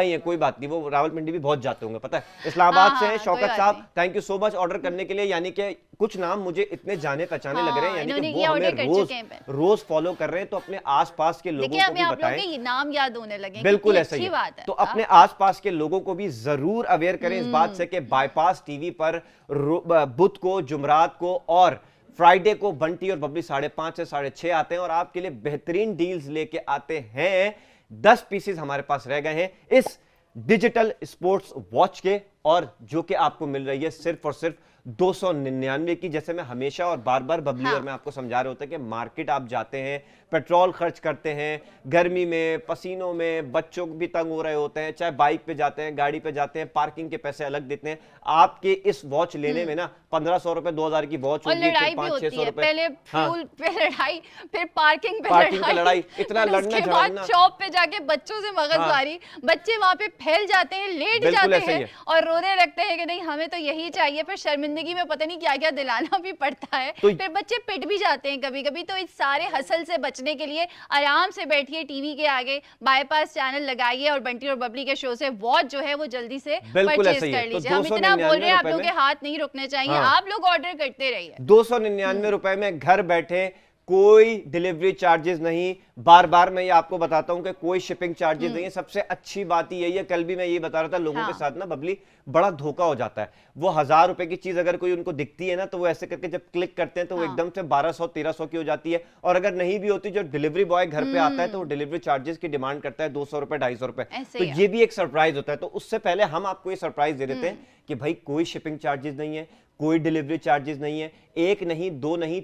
हैं, कोई बात नहीं, वो रावलपिंडी भी बहुत जाते होंगे, पता है, इस्लामाबाद से हैं। शौकत साहब thank you so much order करने के लिए। यानी कि कुछ नाम मुझे इतने जाने पहचाने लग रहे हैं, यानी कि वो हमें रोज फॉलो कर रहे हैं। तो अपने आसपास के लोगों को भी बताएं, नाम याद होने लगे, बिल्कुल ऐसा ही है। तो अपने आसपास के लोगों को भी जरूर अवेयर करें इस बात से कि बाईपास टीवी पर बुध को, जुमरात को और फ्राइडे को बंटी और बबली 5:30 से 6:30 आते हैं और आपके लिए बेहतरीन डील्स लेके आते हैं। 10 पीसेस हमारे पास रह गए हैं इस डिजिटल स्पोर्ट्स वॉच के, और जो कि आपको मिल रही है सिर्फ और सिर्फ 299 की। जैसे मैं हमेशा और बार बार बबली और मैं आपको समझा रहे होते हैं कि मार्केट आप जाते हैं, पेट्रोल खर्च करते हैं, गर्मी में, पसीनों में, बच्चों भी तंग हो रहे होते हैं, चाहे बाइक पे जाते हैं, गाड़ी पे जाते हैं, पार्किंग के पैसे अलग देते हैं। आपके इस वॉच लेने में ना 1500 रुपए 2000 की वॉच होगी, लड़ाई भी होती है, पहले फ्यूल पे लड़ाई, फिर पार्किंग पे लड़ाई, इतना लड़ना झगड़ना, शॉप पे जाके बच्चों से मगजमारी, बच्चे वहां पे फैल जाते हैं, लेट जाते हैं और रोने लगते हैं कि नहीं हमें तो यही चाहिए। फिर शर्मिंदगी में पता नहीं क्या क्या दिलाना भी पड़ता है, फिर बच्चे पिट भी जाते हैं कभी कभी। तो इस सारे हसल से बचने के लिए आराम से बैठिए टीवी के आगे, बाईपास चैनल लगाइए और बंटी और बबली के शो से वॉच जो है वो जल्दी से परचेज कर लीजिए। हम इतना बोल रहे हैं, आप लोगों के हाथ नहीं रुकने चाहिए, आप लोग ऑर्डर करते रहिए। 299 रुपए में घर बैठे, कोई डिलीवरी चार्जेस नहीं। बार बार मैं ये आपको बताता हूं कि कोई शिपिंग चार्जेस नहीं है। सबसे अच्छी बात यही है, कल भी मैं ये बता रहा था, लोगों के साथ ना बबली बड़ा धोखा हो जाता है। वो 1000 रुपए की चीज अगर कोई उनको दिखती है ना, तो वो ऐसे करके जब क्लिक करते हैं तो वो एकदम से 1200-1300 की हो जाती है। और अगर नहीं भी होती, जो डिलीवरी बॉय घर पे आता है तो वो डिलीवरी चार्जेस की डिमांड करता है 200 रुपए 250 रुपए। तो ये भी एक सरप्राइज होता है। तो उससे पहले हम आपको ये सरप्राइज दे देते हैं कि भाई कोई शिपिंग चार्जेस नहीं है, कोई डिलीवरी चार्जेस नहीं है। एक नहीं, दो नहीं,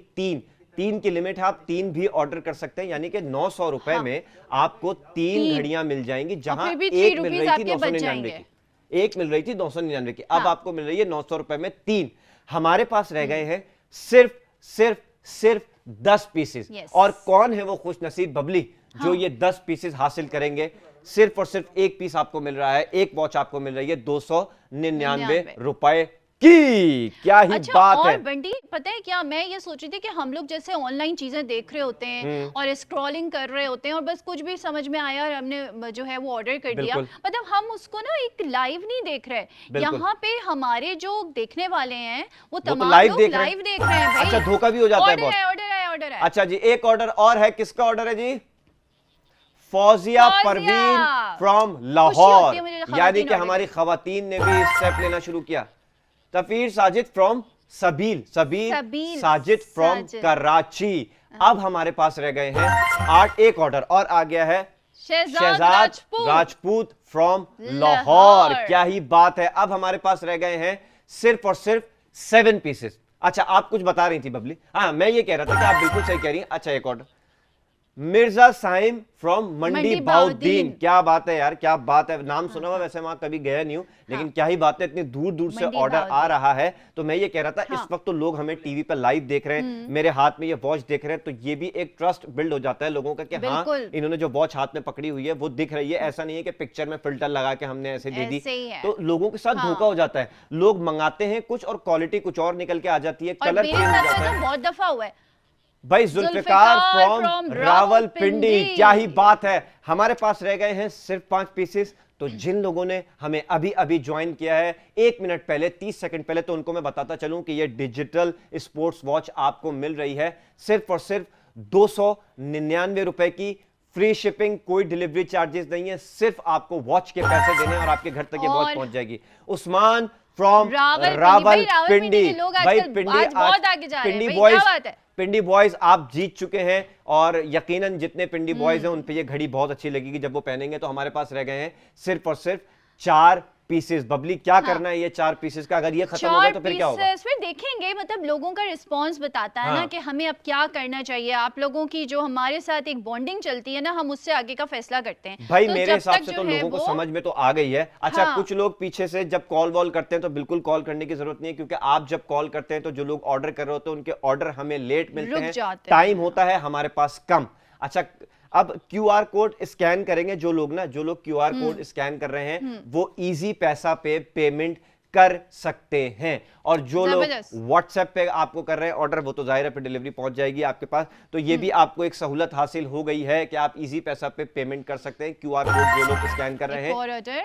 3 की लिमिट है, आप 3 भी ऑर्डर कर सकते हैं। यानी कि 900 रुपए में आपको 3 घड़ियां मिल जाएंगी, जहां एक मिल रही थी 999 की, एक मिल रही थी 299 की, अब आपको मिल रही है 900 रुपए में 3। हमारे पास रह गए हैं सिर्फ 10 पीसेस। और कौन है वो खुश नसीब बबली जो ये 10 पीसेस हासिल करेंगे? सिर्फ और सिर्फ एक पीस आपको मिल रहा है, एक वॉच आपको मिल रही है 299 रुपए की। क्या ही अच्छा, बात और है। बंटी पता है क्या, मैं ये सोच रही थी कि हम लोग जैसे ऑनलाइन चीजें देख रहे होते हैं और स्क्रॉलिंग कर रहे होते हैं और बस कुछ भी समझ में आया और हमने जो है वो ऑर्डर कर दिया, बिल्कुल मतलब हम उसको ना एक लाइव नहीं देख रहे। बिल्कुल, यहाँ पे हमारे जो देखने वाले हैं वो वो तो तमाम लाइव लोग देख रहे हैं। लाइव देख रहे हैं भाई। अच्छा, धोखा भी हो जाता है ऑर्डर बहुत। है, ऑर्डर है, ऑर्डर है। अच्छा जी, एक ऑर्डर और है। किसका ऑर्डर है जी? फौजिया फौजिया। परवीन फ्रॉम खुशी लाहौर, होती है मुझे जब यानी खवातीन कि ऑर्डर हमारी करती खवातीन ने भी स्टेप लेना शुरू किया। तफीर Sajid from Sabeel, Sabeel Sajid from Sajid. Karachi. अब हमारे पास रह गए हैं 8, एक ऑर्डर और आ गया है। शहजाद शहजाद राजपूत राजपूत फ्रॉम लाहौर। लाहौर। क्या ही बात है। अब हमारे पास रह गए हैं सिर्फ और सिर्फ 7 पीसेस। अच्छा, आप कुछ बता रही थी बबली। हाँ, मैं ये कह रहा था कि आप बिल्कुल सही कह रही हैं। अच्छा, एक ऑर्डर मिर्जा साइम फ्रॉम मंडी मंडी बाउद्दीन। बाउद्दीन। क्या बात है यार, क्या बात है। नाम सुना हुआ, वैसे वहां कभी गया नहीं हूं, लेकिन क्या ही बात है, इतनी दूर दूर से मंडी ऑर्डर आ बाउद्दीन। रहा है। तो मैं ये कह रहा था, हाँ। इस वक्त तो लोग हमें टीवी पर लाइव देख रहे हैं, मेरे हाथ में ये वॉच देख रहे हैं, तो ये भी एक ट्रस्ट बिल्ड हो जाता है लोगों का कि हाँ, बिल्कुल। इन्होंने जो वॉच हाथ में पकड़ी हुई है वो दिख रही है। ऐसा नहीं है कि पिक्चर में फिल्टर लगा के हमने ऐसे दे दी। ऐसे ही है। तो लोगों के साथ हाँ। धोखा हो जाता है। लोग मंगाते हैं कुछ और क्वालिटी कुछ और निकल के आ जाती है, और कलर मेरे चेंज हो साथ जाता तो है। बहुत दफा हुआ है। भाई जुल्फिकार फ्रॉम from रावलपिंडी। रावलपिंडी। क्या ही बात है। हमारे पास रह गए हैं सिर्फ 5 पीसेस। तो जिन लोगों ने हमें अभी अभी ज्वाइन किया है 1 मिनट पहले, 30 सेकंड पहले, तो उनको मैं बताता चलूं कि ये डिजिटल स्पोर्ट्स वॉच आपको मिल रही है सिर्फ और सिर्फ 299 रुपए की। फ्री शिपिंग, कोई डिलीवरी चार्जेस नहीं है, सिर्फ आपको वॉच के पैसे देने और आपके घर तक ये वॉच और पहुंच जाएगी। उस्मान फ्रॉम रावलपिंडी। रावलपिंडी। के लोग भाई आजकल पिंडी आज बहुत आगे जा रहे हैं पिंडी भाई, बॉयज, क्या बात है। पिंडी बॉयज आप जीत चुके हैं। और यकीनन जितने पिंडी बॉयज हैं उन पे ये घड़ी बहुत अच्छी लगेगी जब वो पहनेंगे। तो हमारे पास रह गए हैं सिर्फ और सिर्फ 4 पीसेस। बबली, क्या करना है ये 4 पीसेस का? अगर ये खत्म होगा तो फिर क्या होगा? फिर देखेंगे, मतलब लोगों का रिस्पांस बताता है हाँ। ना कि हमें अब क्या करना चाहिए। आप लोगों की जो हमारे साथ एक बॉन्डिंग चलती है ना, हम उससे आगे का फैसला करते हैं। भाई तो मेरे जब हिसाब तक से जो तो है लोगों को वो- समझ में तो आ गई है। अच्छा, हाँ। कुछ लोग पीछे से जब कॉल वॉल करते हैं तो बिल्कुल कॉल करने की जरूरत नहीं है, क्योंकि आप जब कॉल करते हैं तो जो लोग ऑर्डर कर रहे होते हैं उनके ऑर्डर हमें लेट मिलते रुक हैं, जाते टाइम हैं। होता है हमारे पास कम। अच्छा, अब क्यूआर कोड स्कैन करेंगे जो लोग क्यूआर कोड स्कैन कर रहे हैं वो इजी पैसा पे पेमेंट कर सकते हैं। और जो लोग जबरदस्त। व्हाट्सएप पे आपको कर रहे हैं ऑर्डर, वो तो जाहिर है फिर डिलीवरी पहुंच जाएगी आपके पास। तो ये भी आपको एक सहूलत हासिल हो गई है कि आप इजी पैसा पे पेमेंट कर सकते हैं। क्यूआर कोड जो लोग स्कैन कर रहे एक हैं। और ऑर्डर।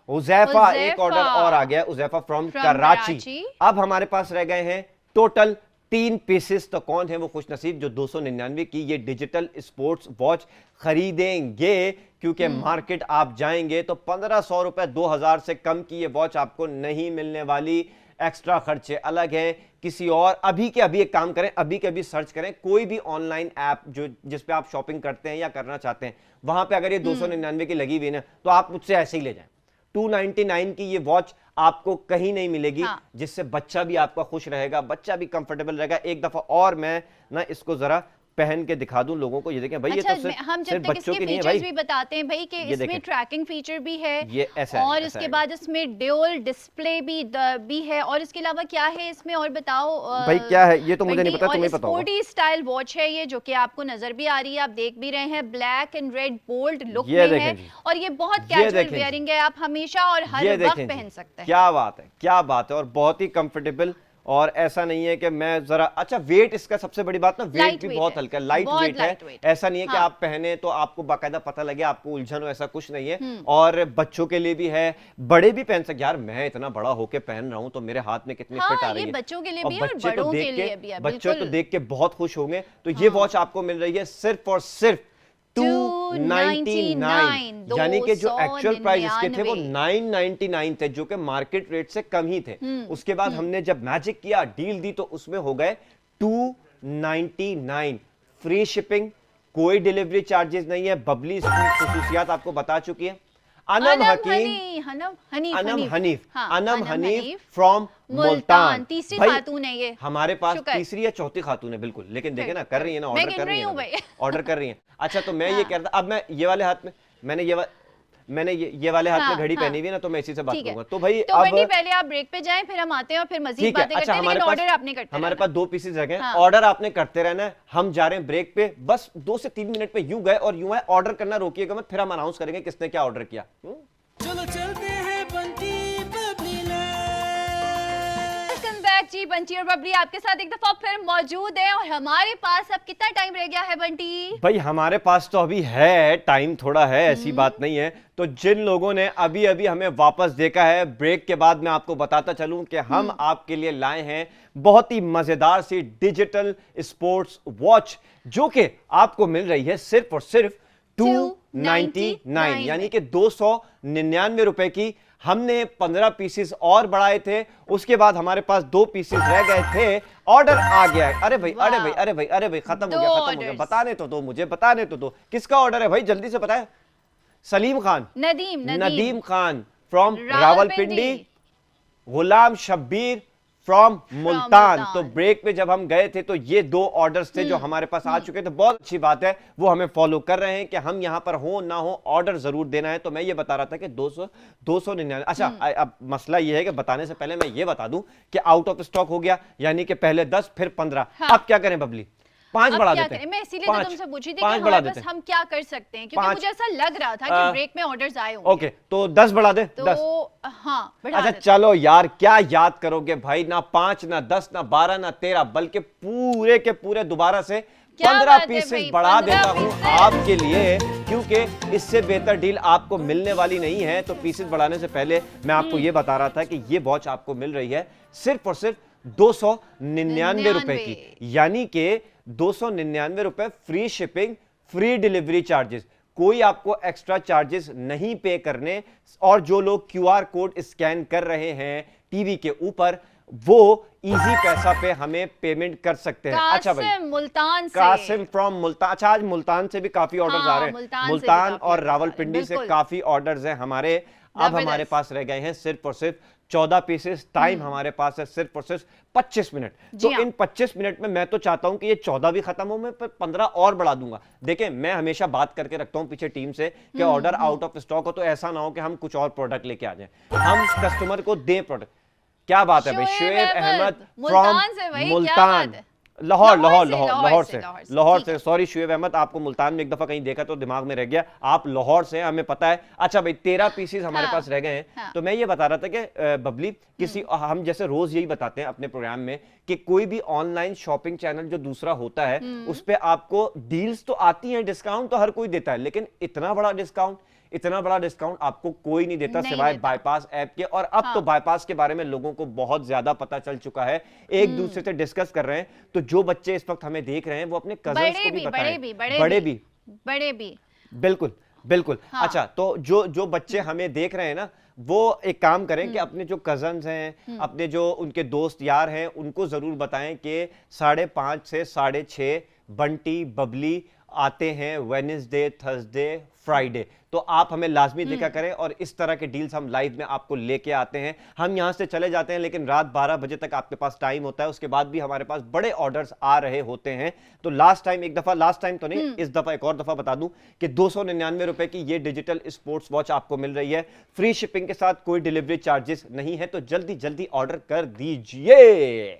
उजैफा, एक उजैफा। ऑर्डर और आ गया, उजैफा फ्रॉम From कराची। कराची। अब हमारे पास रह गए हैं टोटल 3 पीसेस। तो कौन है वो खुशनसीब जो 299 की ये डिजिटल स्पोर्ट्स वॉच खरीदेंगे? क्योंकि मार्केट आप जाएंगे तो 1500 रुपए, 2000 से कम की ये वॉच आपको नहीं मिलने वाली। एक्स्ट्रा खर्चे अलग हैं। किसी और अभी के अभी एक काम करें, अभी के अभी सर्च करें कोई भी ऑनलाइन ऐप जो जिस पे आप शॉपिंग करते हैं या करना चाहते हैं, वहां पे अगर ये 299 की लगी हुई ना, तो आप मुझसे ऐसे ही ले जाएं। 299 की ये वॉच आपको कहीं नहीं मिलेगी। हाँ। जिससे बच्चा भी आपका खुश रहेगा, बच्चा भी कंफर्टेबल रहेगा। एक दफा और मैं ना इसको जरा पहन के दिखा दूं लोगों को। ये देखें भाई, अच्छा, ये तो हम सिर्फ जब तक बच्चों इसके की नहीं है फीचर्स भाई। भी बताते हैं भाई कि ये इसमें देखें। ट्रैकिंग फीचर भी है ये ऐसा है, और ऐसा इसके है। बाद इसमें ड्यूल डिस्प्ले भी है। और इसके अलावा क्या है इसमें और बताओ भाई क्या है ये तो मुझे नहीं पता, और तुम्हें पता होगा। स्पोर्टी स्टाइल वॉच है ये, जो कि आपको नजर भी आ रही है, आप देख भी रहे हैं। Black and red bold look ये में देखें है जी। और ये बहुत ये कैजुअल देखें जी। वेयरिंग है, आप हमेशा और हर ये वक्त देखें पहन जी। सकते हैं। क्या बात है, क्या बात है। और बहुत ही कंफर्टेबल। और ऐसा नहीं है कि मैं जरा, अच्छा वेट इसका सबसे बड़ी बात ना, वेट Light भी weight बहुत है, हल्का है, लाइट बहुत वेट है। light weight। ऐसा नहीं है कि हाँ। आप पहने तो आपको बाकायदा पता लगे, आपको उलझन हो, ऐसा कुछ नहीं है। और बच्चों के लिए भी है, बड़े भी पहन सकते। यार मैं इतना बड़ा होके पहन रहा हूं तो मेरे हाथ में कितनी हाँ, फिट आ ये रही है। बच्चों के लिए और भी है और बच्चे तो बड़ों के देख लिए भी है, बच्चे तो बिल्कुल। देख के बहुत खुश होंगे। तो ये वॉच आपको मिल रही है सिर्फ और सिर्फ 299, यानी कि जो एक्चुअल प्राइस इसके थे वो 999 थे, जो कि मार्केट रेट से कम ही थे। उसके बाद हमने जब मैजिक किया, डील दी, तो उसमें हो गए 299। फ्री शिपिंग, कोई डिलीवरी चार्जेस नहीं है। बबली इसकी खुसूसियात आपको बता चुकी है। अनम हकीम, अनम हनीफ, हाँ, अनम हनीफ फ्रॉम मुल्तान। तीसरी भाई, खातून है ये हमारे पास शुक्र। तीसरी या चौथी खातून है, बिल्कुल। लेकिन देखे ना, कर रही है ना, मैं ऑर्डर गिन कर रही रही है हूँ ना, भाई। ऑर्डर कर रही है। अच्छा, तो मैं ये कह रहा था, अब मैं ये वाले हाथ में, मैंने ये वाले हाथ में घड़ी पहनी हुई है ना, तो मैं इसी से बात ठीक है। करूंगा। तो भाई तो अब बंटी पहले आप ब्रेक पे जाएं, फिर हम आते हैं और फिर मजीद ठीक है। बातें अच्छा, करते हैं, लेकिन ऑर्डर आपने करते हमारे रहना। पास 2 पीसेस रह गए। हाँ। ऑर्डर आपने करते रहना है। हम जा रहे हैं ब्रेक पे, बस 2 से 3 मिनट में यूं गए और यूं है। ऑर्डर करना रोकिएगा मत, फिर हम अनाउंस करेंगे किसने क्या ऑर्डर किया। चलो चलते हैं बंटी बबली लैंड। जी, बंटी और बबली आपके साथ एक दफा फिर मौजूद है और हमारे पास अब कितना टाइम रह गया है बंटी? भाई हमारे पास तो अभी है, टाइम थोड़ा है, ऐसी बात नहीं है। तो जिन लोगों ने अभी अभी हमें वापस देखा है, ब्रेक के बाद मैं आपको बताता चलूं कि हम आपके लिए लाए हैं बहुत ही मजेदार सी डिजिटल स्पोर्ट्स वॉच, जो कि आपको मिल रही है सिर्फ और सिर्फ 299, यानी कि 299 रुपए की। हमने 15 पीसेस और बढ़ाए थे, उसके बाद हमारे पास 2 पीसेस रह गए थे, ऑर्डर आ गया है। अरे भाई, अरे भाई, अरे भाई, अरे भाई, खत्म हो गया। बताने तो दो मुझे, बताने तो दो किसका ऑर्डर है भाई, जल्दी से बताए। Salim Khan, Nadeem Khan from Rawalpindi, Ghulam Shabbir from Multan. तो ब्रेक में जब हम गए थे तो ये 2 ऑर्डर्स थे जो हमारे पास आ चुके थे। बहुत अच्छी बात है, वो हमें फॉलो कर रहे हैं कि हम यहां पर हो ना हो ऑर्डर जरूर देना है। तो मैं ये बता रहा था कि 299। अच्छा, अब मसला ये है कि बताने से पहले मैं ये बता दूं कि आउट ऑफ स्टॉक हो गया, यानी कि पहले 10 फिर 15। अब क्या करें बबली, 5 बढ़ा देते हैं। मैं इसीलिए तो तुमसे पूछी थी कि हमारे पास हम क्या कर सकते हैं, क्योंकि मुझे ऐसा लग रहा था कि ब्रेक में ऑर्डर्स आए होंगे। ओके, तो 10 बढ़ा दे। तो 10, हाँ, बढ़ा अच्छा चलो यार, क्या याद करोगे भाई, ना 5 ना 10 ना 12 ना 13, बल्कि पूरे के पूरे दोबारा से 15 पीसेस बढ़ा देता हूं आपके लिए, क्योंकि इससे बेहतर डील आपको मिलने वाली नहीं है। तो पीसेस बढ़ाने से पहले मैं आपको यह बता रहा था कि ये वॉच आपको मिल रही है सिर्फ और सिर्फ 299 रुपए की, यानी कि 299 रुपए, free shipping, free delivery charges, कोई आपको एक्स्ट्रा चार्जेस नहीं पे करने। और जो लोग क्यूआर कोड स्कैन कर रहे हैं टीवी के ऊपर, वो इजी पैसा पे हमें पेमेंट कर सकते हैं। अच्छा भाई, मुल्तान से, कासिम फ्रॉम मुल्तान। अच्छा, आज मुल्तान से भी काफी ऑर्डर्स आ रहे हैं, मुल्तान और रावलपिंडी से काफी ऑर्डर्स हैं हमारे। अब हमारे पास रह गए हैं सिर्फ और सिर्फ 14 पीसेस। टाइम हमारे पास है सिर्फ और सिर्फ 25 मिनट। तो इन 25 मिनट में मैं तो चाहता हूं कि ये 14 भी खत्म हो, मैं 15 और बढ़ा दूंगा। देखें, मैं हमेशा बात करके रखता हूं पीछे टीम से कि ऑर्डर आउट ऑफ स्टॉक हो तो ऐसा ना हो कि हम कुछ और प्रोडक्ट लेके आ जाएं, हम कस्टमर को दें प्रोडक्ट। क्या बात है भाई, शुएब अहमद फ्रॉम मुल्तान, लाहौर से। सॉरी शुएब अहमद, आपको मुल्तान में एक दफा कहीं देखा तो दिमाग में रह गया, आप लाहौर से, हमें पता है। अच्छा भाई, 13 पीसेस हमारे पास रह गए हैं। तो मैं ये बता रहा था कि बबली, किसी हम जैसे रोज यही बताते हैं अपने प्रोग्राम में कि कोई भी ऑनलाइन शॉपिंग चैनल जो दूसरा होता है, उस पे आपको डील्स तो आती हैं, डिस्काउंट तो हर कोई देता है, लेकिन इतना बड़ा डिस्काउंट आपको कोई नहीं देता सिवाय बाईपास ऐप के। और अब तो बाईपास के बारे में लोगों को बहुत ज्यादा पता चल चुका है, एक दूसरे से डिस्कस कर रहे हैं। तो जो बच्चे इस वक्त हमें देख रहे हैं वो अपने कजन्स को भी बताएं, बड़े भी बिल्कुल बिल्कुल। अच्छा, तो जो बच्चे हमें देख रहे हैं ना, वो एक काम करें कि अपने जो कजन्स हैं, अपने जो उनके दोस्त यार हैं, उनको जरूर बताएं कि 5:30 से 6:30 बंटी बबली आते हैं वेडनेसडे, थर्सडे, फ्राइडे। तो आप हमें लाजमी देखा करें, और इस तरह के डील्स हम लाइव में आपको लेके आते हैं। हम यहां से चले जाते हैं, लेकिन रात 12 बजे तक आपके पास टाइम होता है, उसके बाद भी हमारे पास बड़े ऑर्डर्स आ रहे होते हैं। तो लास्ट टाइम तो नहीं, इस दफा एक और दफा बता दूं कि 299 रुपए की ये डिजिटल स्पोर्ट्स वॉच आपको मिल रही है, फ्री शिपिंग के साथ, कोई डिलीवरी चार्जेस नहीं है। तो जल्दी जल्दी ऑर्डर कर दीजिए।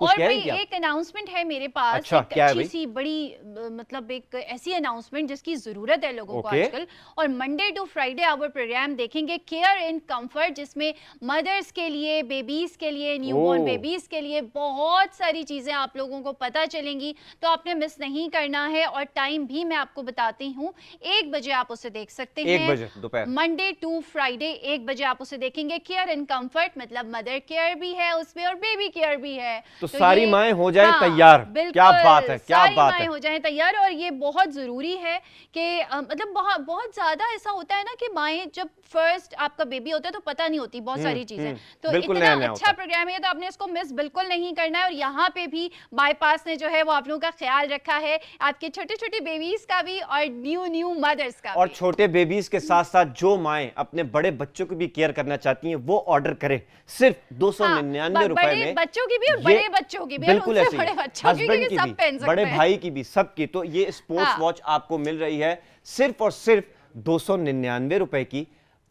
और भाई एक अनाउंसमेंट है मेरे पास। अच्छा, एक अच्छी सी बड़ी, मतलब एक ऐसी अनाउंसमेंट जिसकी जरूरत है लोगों को आजकल। और Monday to Friday hour programme देखेंगे केयर एंड कंफर्ट, जिसमें मदर्स के लिए, बेबीज के लिए, न्यूबॉर्न बेबीज के लिए बहुत सारी चीजें आप लोगों को पता चलेंगी। तो आपने मिस नहीं करना है। और टाइम भी मैं आपको बताती हूँ, 1 बजे आप उसे देख सकते हैं, 1 बजे दोपहर, मंडे टू फ्राइडे 1 बजे आप उसे देखेंगे। केयर एंड कंफर्ट मतलब मदर केयर भी है उसमें और बेबी केयर भी है। तो सारी माएं हो जाएं तैयार। क्या बात है, क्या बात है, हो जाएं तैयार। और ये बहुत जरूरी है कि मतलब बहुत ज्यादा ऐसा होता है ना कि माएं जब फर्स्ट आपका बेबी होता है तो पता नहीं होती बहुत सारी चीजें। तो इतना अच्छा प्रोग्राम है, तो आपने इसको मिस बिल्कुल नहीं करना है। और यहाँ पे भी बाईपास ने जो है वो आप लोगों का ख्याल रखा है, आपके छोटे छोटे बेबीज का भी और न्यू मदर्स का। और छोटे बेबीज के साथ साथ जो माएं अपने बड़े बच्चों को भी केयर करना चाहती हैं, वो ऑर्डर करें सिर्फ 299 रुपए में। बच्चों की भी और बड़े बच्चों की भी, बिल्कुल ऐसे, हस्बैंड की भी, बड़े भाई की भी, सबकी। तो ये स्पोर्ट्स वॉच आपको मिल रही है सिर्फ और सिर्फ 299 रुपए की,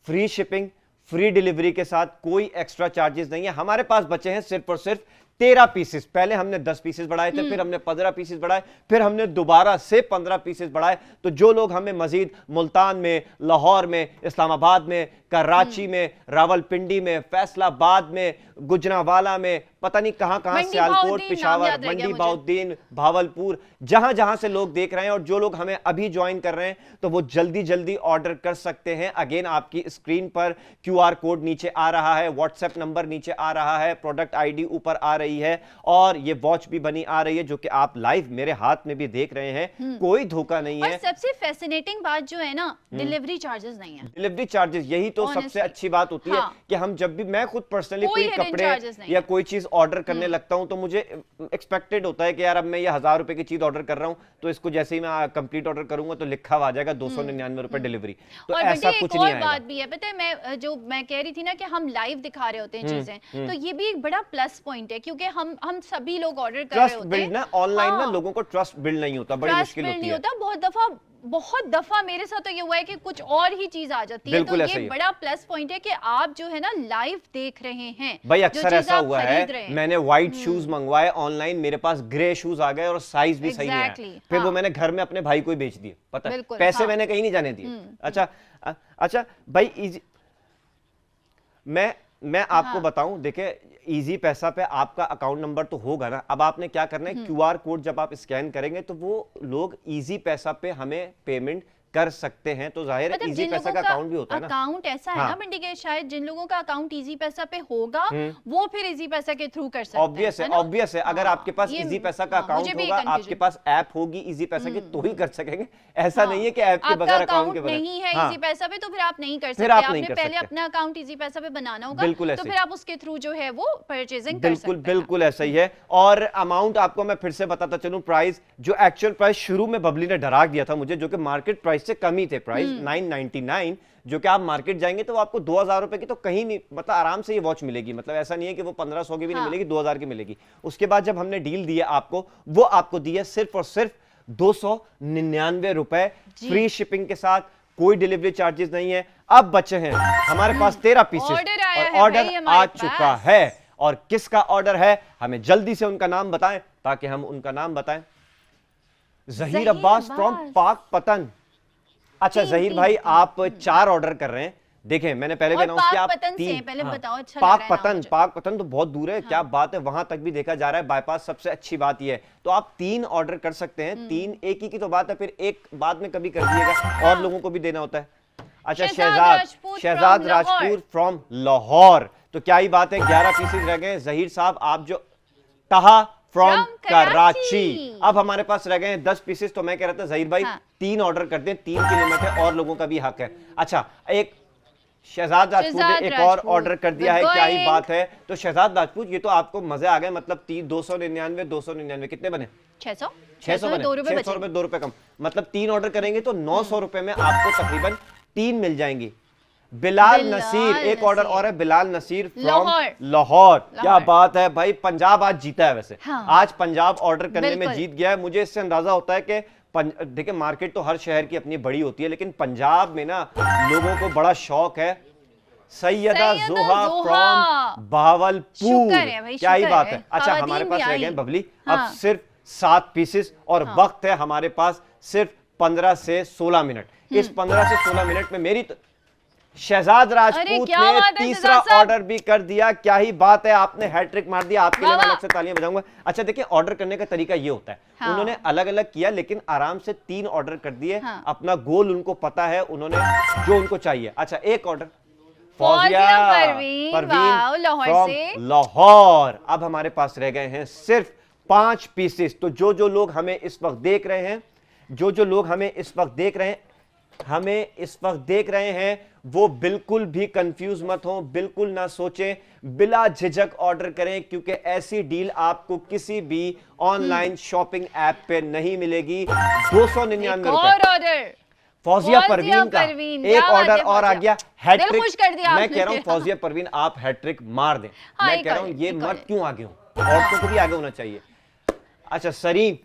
फ्री शिपिंग, फ्री डिलीवरी के साथ, कोई एक्स्ट्रा चार्जेस नहीं है। हमारे पास बचे हैं सिर्फ और सिर्फ 13 पीसेस। पहले हमने 10 पीसेस बढ़ाए थे, फिर हमने 15 पीसेस बढ़ाए, फिर हमने दोबारा से 15 पीसेस बढ़ाए। तो जो लोग हमें मजीद मुल्तान में, लाहौर में, इस्लामाबाद में, कराची में, रावलपिंडी में, फैसलाबाद में, गुजरांवाला में, पता नहीं कहां कहां, मंडी सियालकोट, बहाउद्दीन नाम पिशावर, याद रह गया मंडी मुझे। बहाउद्दीन, भावलपुर, जहां जहां से लोग देख रहे हैं और जो लोग हमें अभी ज्वाइन कर रहे हैं तो वो जल्दी जल्दी ऑर्डर कर सकते हैं। अगेन आपकी स्क्रीन पर क्यूआर कोड नीचे आ रहा है, व्हाट्सएप नंबर नीचे आ रहा है, प्रोडक्ट आईडी ऊपर आ रही है और ये वॉच भी बनी आ रही है जो कि आप लाइव मेरे हाथ में भी देख रहे हैं। कोई धोखा नहीं और है। सबसे फैसिनेटिंग बात जो है ना, डिलीवरी चार्जेस नहीं है। डिलीवरी चार्जेस, यही तो सबसे Honestly, अच्छी बात होती है हाँ। कि हम जब भी, मैं खुद पर्सनली कोई कोई hidden कपड़े charges नहीं या है। कोई चीज ऑर्डर करने लगता हूं तो मुझे एक्सपेक्टेड होता है कि यार अब मैं ये 1000 रुपए की चीज ऑर्डर कर रहा हूं तो इसको जैसे ही मैं कंप्लीट ऑर्डर करूंगा तो लिखा हुआ आ जाएगा 299 रुपए डिलीवरी। तो और ऐसा बल्कि कुछ एक नहीं और आएगा। बात भी है, पता है, मैं कह रही थी ना कि हम लाइव दिखा रहे होते हैं चीजें, तो ये भी एक बड़ा प्लस पॉइंट है क्योंकि हम सभी लोग ऑर्डर कर रहे ट्रस्ट होते बिल्ड हैं ना ऑनलाइन ना, हाँ। लोगों को ट्रस्ट बिल्ड नहीं होता, बड़ी ट्रस्ट मुश्किल बिल्ड होती नहीं है। होता। बहुत दफा मेरे साथ तो ये हुआ है कि कुछ और ही चीज आ जाती है, तो बिल्कुल ऐसा ये ही है। बड़ा प्लस पॉइंट है कि आप जो है ना लाइव देख रहे हैं। भाई जो अक्सर चीज ऐसा आप हुआ खरीद रहे है, हैं। मैंने व्हाइट शूज मंगवाए ऑनलाइन, मेरे पास ग्रे शूज आ गए और साइज भी सही नहीं आया। Exactly, फिर वो हाँ। मैंने घर में अपने भाई को ही बेच दिए, पता है, बिल्कुल, पैसे हाँ। मैंने कहीं नहीं जाने दिए। अच्छा भाई मैं आपको बताऊं, देखिए इजी पैसा पे आपका अकाउंट नंबर तो होगा ना। अब आपने क्या करना है, क्यूआर कोड जब आप स्कैन करेंगे तो वो लोग इजी पैसा पे हमें पेमेंट कर सकते हैं, तो जाहिर है मतलब इजी जिन पैसा लोगों का अकाउंट भी होता है ना। अकाउंट ऐसा है हाँ। ना बंटी के, शायद जिन लोगों का अकाउंट इजी पैसा पे होगा वो फिर इजी पैसा के थ्रू कर सकते हैं। ऑब्वियस है, ना? ऑब्वियस है। अगर हाँ, आपके पास ये- इजी पैसा का हाँ, मुझे अकाउंट भी होगा, confusion। आपके पास ऐप होगी इजी पैसा की तो ही कर सकेंगे। ऐसा हाँ, नहीं है कि ऐप के आपका बगैर अकाउंट के अकाउंट बगैर नहीं है हाँ। इजी पैसा पे तो फिर आप नहीं कर सकते। फिर आप नहीं आपने कर पहले सकते। अपना अकाउंट इजी पैसा पे बनाना होगा, बिल्कुल तो ऐसे फिर ही। आप उसके थ्रू जो है वो परचेजिंग कर सकते बिल्कुल हैं। बिल्कुल ऐसा ही है। और अमाउंट आपको मैं फिर से बताता चलूं, प्राइस जो एक्चुअल प्राइस शुरू में बबली ने डरा दिया था मुझे, जो कि मार्केट प्राइस से कम ही थे, प्राइस 999, जो कि आप मार्केट जाएंगे तो वो आपको 2000 रुपए की तो कहीं नहीं, मतलब आराम से ये वॉच मिलेगी। मतलब ऐसा नहीं है कि वो 1500 की भी नहीं हाँ। मिलेगी, 2000 की मिलेगी। उसके बाद जब हमने डील दी है आपको, वो आपको दी है सिर्फ और सिर्फ 299 रुपए फ्री शिपिंग के साथ, कोई डिलीवरी चार्जेस नहीं है। अब बचे हैं हमारे पास 13 पीसेस ऑर्डर आया और है ऑर्डर भाई आ हमारे चुका पास। है। और किसका ऑर्डर है, हमें जल्दी से उनका नाम बताएं ताकि हम उनका नाम बताएं। जहीर अब्बास फ्रॉम पाक पतन। अच्छा जहीर भाई, आप 4 ऑर्डर कर रहे हैं। देखें मैंने पहले भी और अनाउंस किया, आप पाक पतन से 3 हैं, पहले बताओ, अच्छा लग पाक रहा है नाम पतन, मुझे। पाक पतन तो बहुत दूर है, क्या बात है, वहां तक भी देखा जा रहा है बाईपास। सबसे अच्छी बात यह है तो आप 3 ऑर्डर कर सकते हैं। 3 एक ही की तो बात है, फिर एक बाद में कभी कर दिएगा, और लोगों को भी देना होता है। अच्छा शहजाद राजपूत फ्रॉम लाहौर, तो क्या ही बात है, 11 पीसेस रह गए। जहीर साहब आप जो तहा फ्रॉम From कराची, कराची। अब हमारे पास रह गए हैं 10 पीसेस। तो मैं कह रहा था जहीर भाई हाँ। 3 ऑर्डर करते हैं, 3 की लिमिट है और लोगों का भी हक है। अच्छा एक शहजाद राजपूत ने एक और ऑर्डर कर दिया है, क्या ही बात है। तो शहजाद राजपूत ये तो आपको मजे आ गए, मतलब 299 कितने बने, 600 600 बने, 2 रुपए 600 रुपए 2 रुपए कम, मतलब 3 ऑर्डर करेंगे तो 900 रुपए में आपको तकरीबन 3 मिल जाएंगी। बिलाल नसीर, एक ऑर्डर और है, बिलाल नसीर फ्रॉम लाहौर। क्या बात है भाई, पंजाब आज जीता है वैसे। हाँ। आज पंजाब ऑर्डर करने में बिल्कुल। जीत गया है। मुझे इससे अंदाजा होता है कि देखिए मार्केट तो हर शहर की अपनी बड़ी होती है, लेकिन पंजाब में ना लोगों को बड़ा शौक है। सैयदा जोहा फ्रॉम भावलपुर, शुक्र है भाई, क्या ही शुक्र बात है। है। अच्छा खवातीन हमारे भी पास रह आई। गए बबली हाँ। अब सिर्फ 7 पीसेस और वक्त है हमारे पास सिर्फ 15 से 16 मिनट। इस 15 से 16 मिनट में मेरी शहजाद राजपूत क्या ने बात है तीसरा शहजाद साहब। ऑर्डर भी कर दिया, क्या ही बात है, आपने हैट्रिक मार दिया, आपके लिए मैं वाह। अलग से तालियां बजाऊंगा। अच्छा देखिए ऑर्डर करने का तरीका ये होता है, हाँ। उन्होंने अलग अलग किया लेकिन आराम से 3 ऑर्डर कर दिए। हाँ। अपना गोल उनको पता है, उन्होंने जो उनको चाहिए। अच्छा एक ऑर्डर फौजिया परवीन, वाह, लाहौर from से। लाहौर। अब हमारे पास रह गए हैं सिर्फ 5 पीसेस। तो जो लोग हमें इस वक्त देख रहे हैं, जो लोग हमें इस वक्त देख रहे हैं, वो बिल्कुल भी कंफ्यूज मत हो, बिल्कुल ना सोचें, बिला झिझक ऑर्डर करें, क्योंकि ऐसी डील आपको किसी भी ऑनलाइन शॉपिंग ऐप पे नहीं मिलेगी। 299 रुपए और ऑर्डर फौजिया परवीन का एक ऑर्डर और आ गया, हैट्रिक। खुश कर दिया मैं कह रहा हूं फौजिया परवीन आप हैट्रिक मार दें। हाँ, मैं कह रहा हूं ये एक मत और। क्यों आगे हो, औरतों को भी आगे होना चाहिए। अच्छा जरीन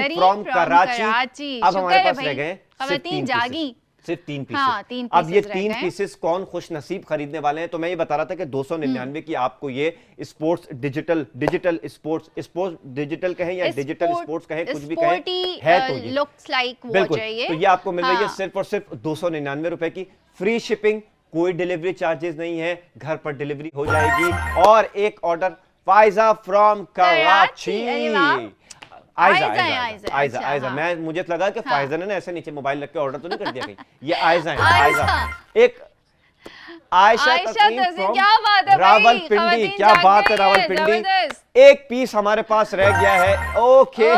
फ्रॉम कराची। अब हमारे पास रह गए खवातीन जागी, सिर्फ 3 पीसेस। हाँ, 3 अब ये पीसेस रह 3 गए। पीसेस कौन खुश नसीब खरीदने वाले हैं। तो मैं ये बता रहा था कि 299 की आपको ये स्पोर्ट्स डिजिटल स्पोर्ट्स डिजिटल कहें या डिजिटल स्पोर्ट्स कहें, कुछ भी कहें, है तो ये लुक्स लाइक वॉच बिल्कुल। है ये। तो ये आपको मिल रही है सिर्फ और सिर्फ 299 रुपए की, फ्री शिपिंग, कोई डिलीवरी चार्जेस नहीं है, घर पर डिलीवरी हो जाएगी। और एक order Pfizer from Karachi. Aiza, मैं मुझे लगा कि फाइजा ने ऐसे नीचे मोबाइल रख के ऑर्डर तो नहीं कर दिया कहीं। ये आयजा है, आयजा एक आयशा तस्नीम क्या बात है, रावलपिंडी। क्या बात है रावलपिंडी। एक पीस हमारे पास रह गया है। ओके,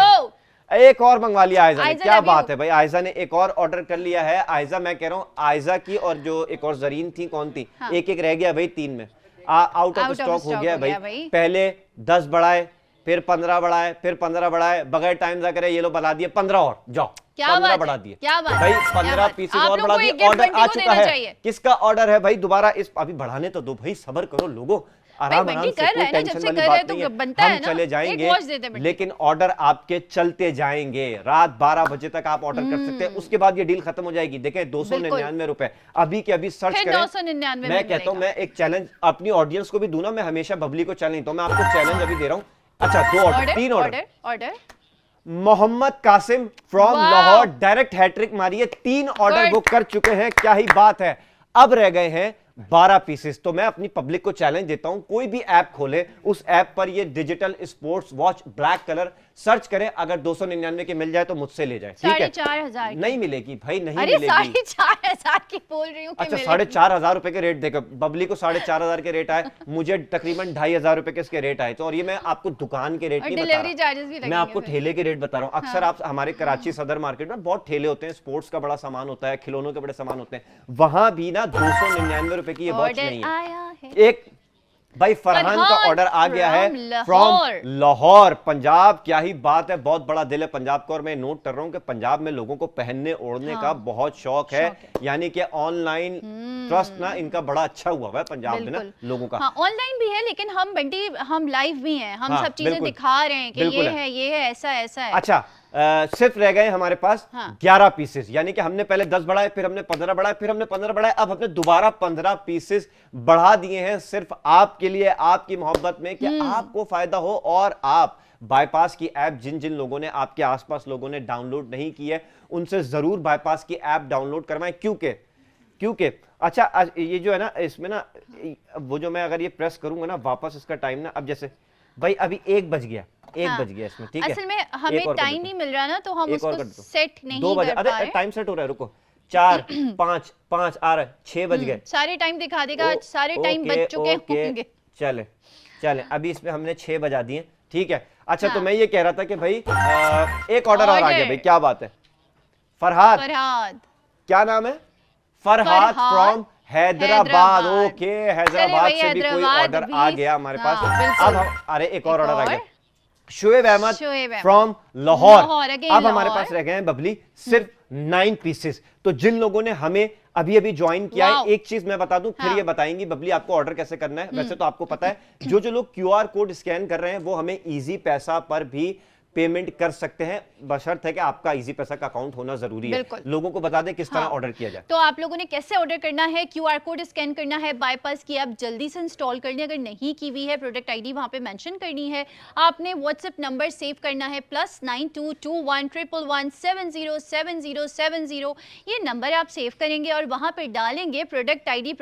एक और मंगवा लिया आयजा ने। क्या बात है भाई, आयजा ने एक और ऑर्डर कर लिया है। आयजा, मैं कह रहा हूँ आयजा की और जो एक और जरीन थी, कौन थी, एक एक रह गया भाई, 3 में आउट ऑफ स्टॉक हो गया भाई। पहले 10 बढ़ाए, फिर 15 बढ़ाए, फिर 15 बढ़ाए, बगैर टाइम जा करे ये लोग बढ़ा दिए 15 और जाओ 15 बढ़ा दिए भाई, 15 पीसेस और बढ़ा दिए। ऑर्डर आ चुका है। किसका ऑर्डर है भाई? दोबारा इस अभी बढ़ाने तो दो भाई, सब्र करो लोगों, आराम आराम से, कोई टेंशन वाली बात नहीं है। हम चले जाएंगे, लेकिन ऑर्डर आपके चलते जाएंगे। रात 12 बजे तक आप ऑर्डर कर सकते हैं, उसके बाद ये डील खत्म हो जाएगी। देखें 299 रुपए अभी के अभी सर्च करें। मैं कहता हूं, मैं एक चैलेंज अपनी ऑडियंस को भी दूं ना, मैं हमेशा बबली को चैलेंज, तो मैं आपको चैलेंज अभी दे रहा हूं। अच्छा, 2 order, 3 order. Mohammad Qasim from Lahore direct hat trick मारी है, 3 ऑर्डर वो कर चुके हैं। क्या ही बात है। अब रह गए हैं 12 पीसेस। तो मैं अपनी पब्लिक को चैलेंज देता हूं, कोई भी ऐप खोले, उस ऐप पर ये digital sports watch black colour search करें, अगर 299 के मिल जाए तो मुझसे ले जाए। ठीक है, 4,500 नहीं मिलेगी भाई, नहीं अरे मिलेगी। 4,500 की बोल रही हूँ। अच्छा, 4,500 रुपए के रेट देकर बबली को 4,500 के रेट आए, मुझे तकरीबन 2,500 रुपए के इसके रेट आए। तो और ये मैं आपको दुकान के रेट नहीं बता रहा, मैं आपको ठेले के रेट बता रहा हूँ। अक्सर आप हमारे कराची सदर मार्केट में बहुत ठेले होते हैं, स्पोर्ट्स का बड़ा सामान होता है, खिलौनों के बड़े सामान होते हैं, वहां भी ना 299 रुपए की ये वॉच नहीं है। एक भाई फरहान का ऑर्डर आ गया है फ्रॉम लाहौर पंजाब। क्या ही बात है, बहुत बड़ा दिल है पंजाब का। और मैं नोट कर रहा हूं कि पंजाब में लोगों को पहनने ओढ़ने का बहुत शौक है, यानी कि ऑनलाइन ट्रस्ट ना इनका बड़ा अच्छा हुआ है पंजाब में ना लोगों का। ऑनलाइन भी है, लेकिन हम बंटी हम लाइव भी हैं, हम सब चीजें दिखा रहे हैं कि ये है ऐसा है। अच्छा, सिर्फ रह गए हमारे पास 11 पीसेस, यानी कि हमने पहले 10 बढ़ाए, फिर हमने 15 बढ़ाए, फिर हमने 15 बढ़ाए, अब हमने दोबारा 15 पीसेस बढ़ा दिए हैं सिर्फ आपके लिए, आपकी मोहब्बत में, कि आपको फायदा हो। और आप बाईपास की ऐप, जिन जिन लोगों ने, आपके आसपास लोगों ने डाउनलोड नहीं की है, उनसे जरूर बाईपास की ऐप डाउनलोड करवाएं। क्योंकि अच्छा, ये जो है ना, इसमें ना वो जो मैं अगर ये प्रेस करूंगा ना वापस, इसका टाइम ना, अब जैसे भाई अभी 1 बज गया, 1 बज गया इसमें, ठीक है। असल में हमें टाइम नहीं मिल रहा ना, तो हम उसको सेट नहीं कर पा रहे। अरे टाइम सेट हो रहा है, रुको, 4 5 आ रहा है, 6 बज गए। सारे टाइम दिखा देगा, सारे टाइम बज चुके होंगे। चले अभी इसमें हमने 6 बजा दिए, ठीक है। अच्छा, तो मैं ये कह रहा था कि भाई एक ऑर्डर और आ गया भाई, क्या बात है। फरहाद, क्या नाम है? फरहाद फ्रॉम हैदराबाद। ओके, हैदराबाद से भी कोई ऑर्डर आ गया हमारे पास। अब अरे एक और ऑर्डर आ गया, शुएब अहमद फ्रॉम लाहौर। अब हमारे पास रह गए हैं बबली सिर्फ 9 पीसेस। तो जिन लोगों ने हमें अभी अभी ज्वाइन किया है, एक चीज मैं बता दूं, फिर ये बताएंगी बबली आपको ऑर्डर कैसे करना है। वैसे तो आपको पता है, जो लोग QR कोड स्कैन कर रहे हैं वो हमें इजी पैसा पर भी पेमेंट कर सकते हैं, बशर्त है कि आपका इजी पैसा का अकाउंट होना जरूरी है। लोगों को बता दें किस तरह ऑर्डर किया जाए। तो आप लोगों ने कैसे ऑर्डर करना है, QR कोड स्कैन करना है, बाईपास की ऐप जल्दी से इंस्टॉल करनी है, अगर नहीं की हुई है प्रोडक्ट आईडी वहां पे मेंशन करनी है। आपने व्हाट्सएप नंबर सेव करना है +922111707070। ये नंबर आप सेव करेंगे और वहां पर डालेंगे प्रोडक्ट आईडी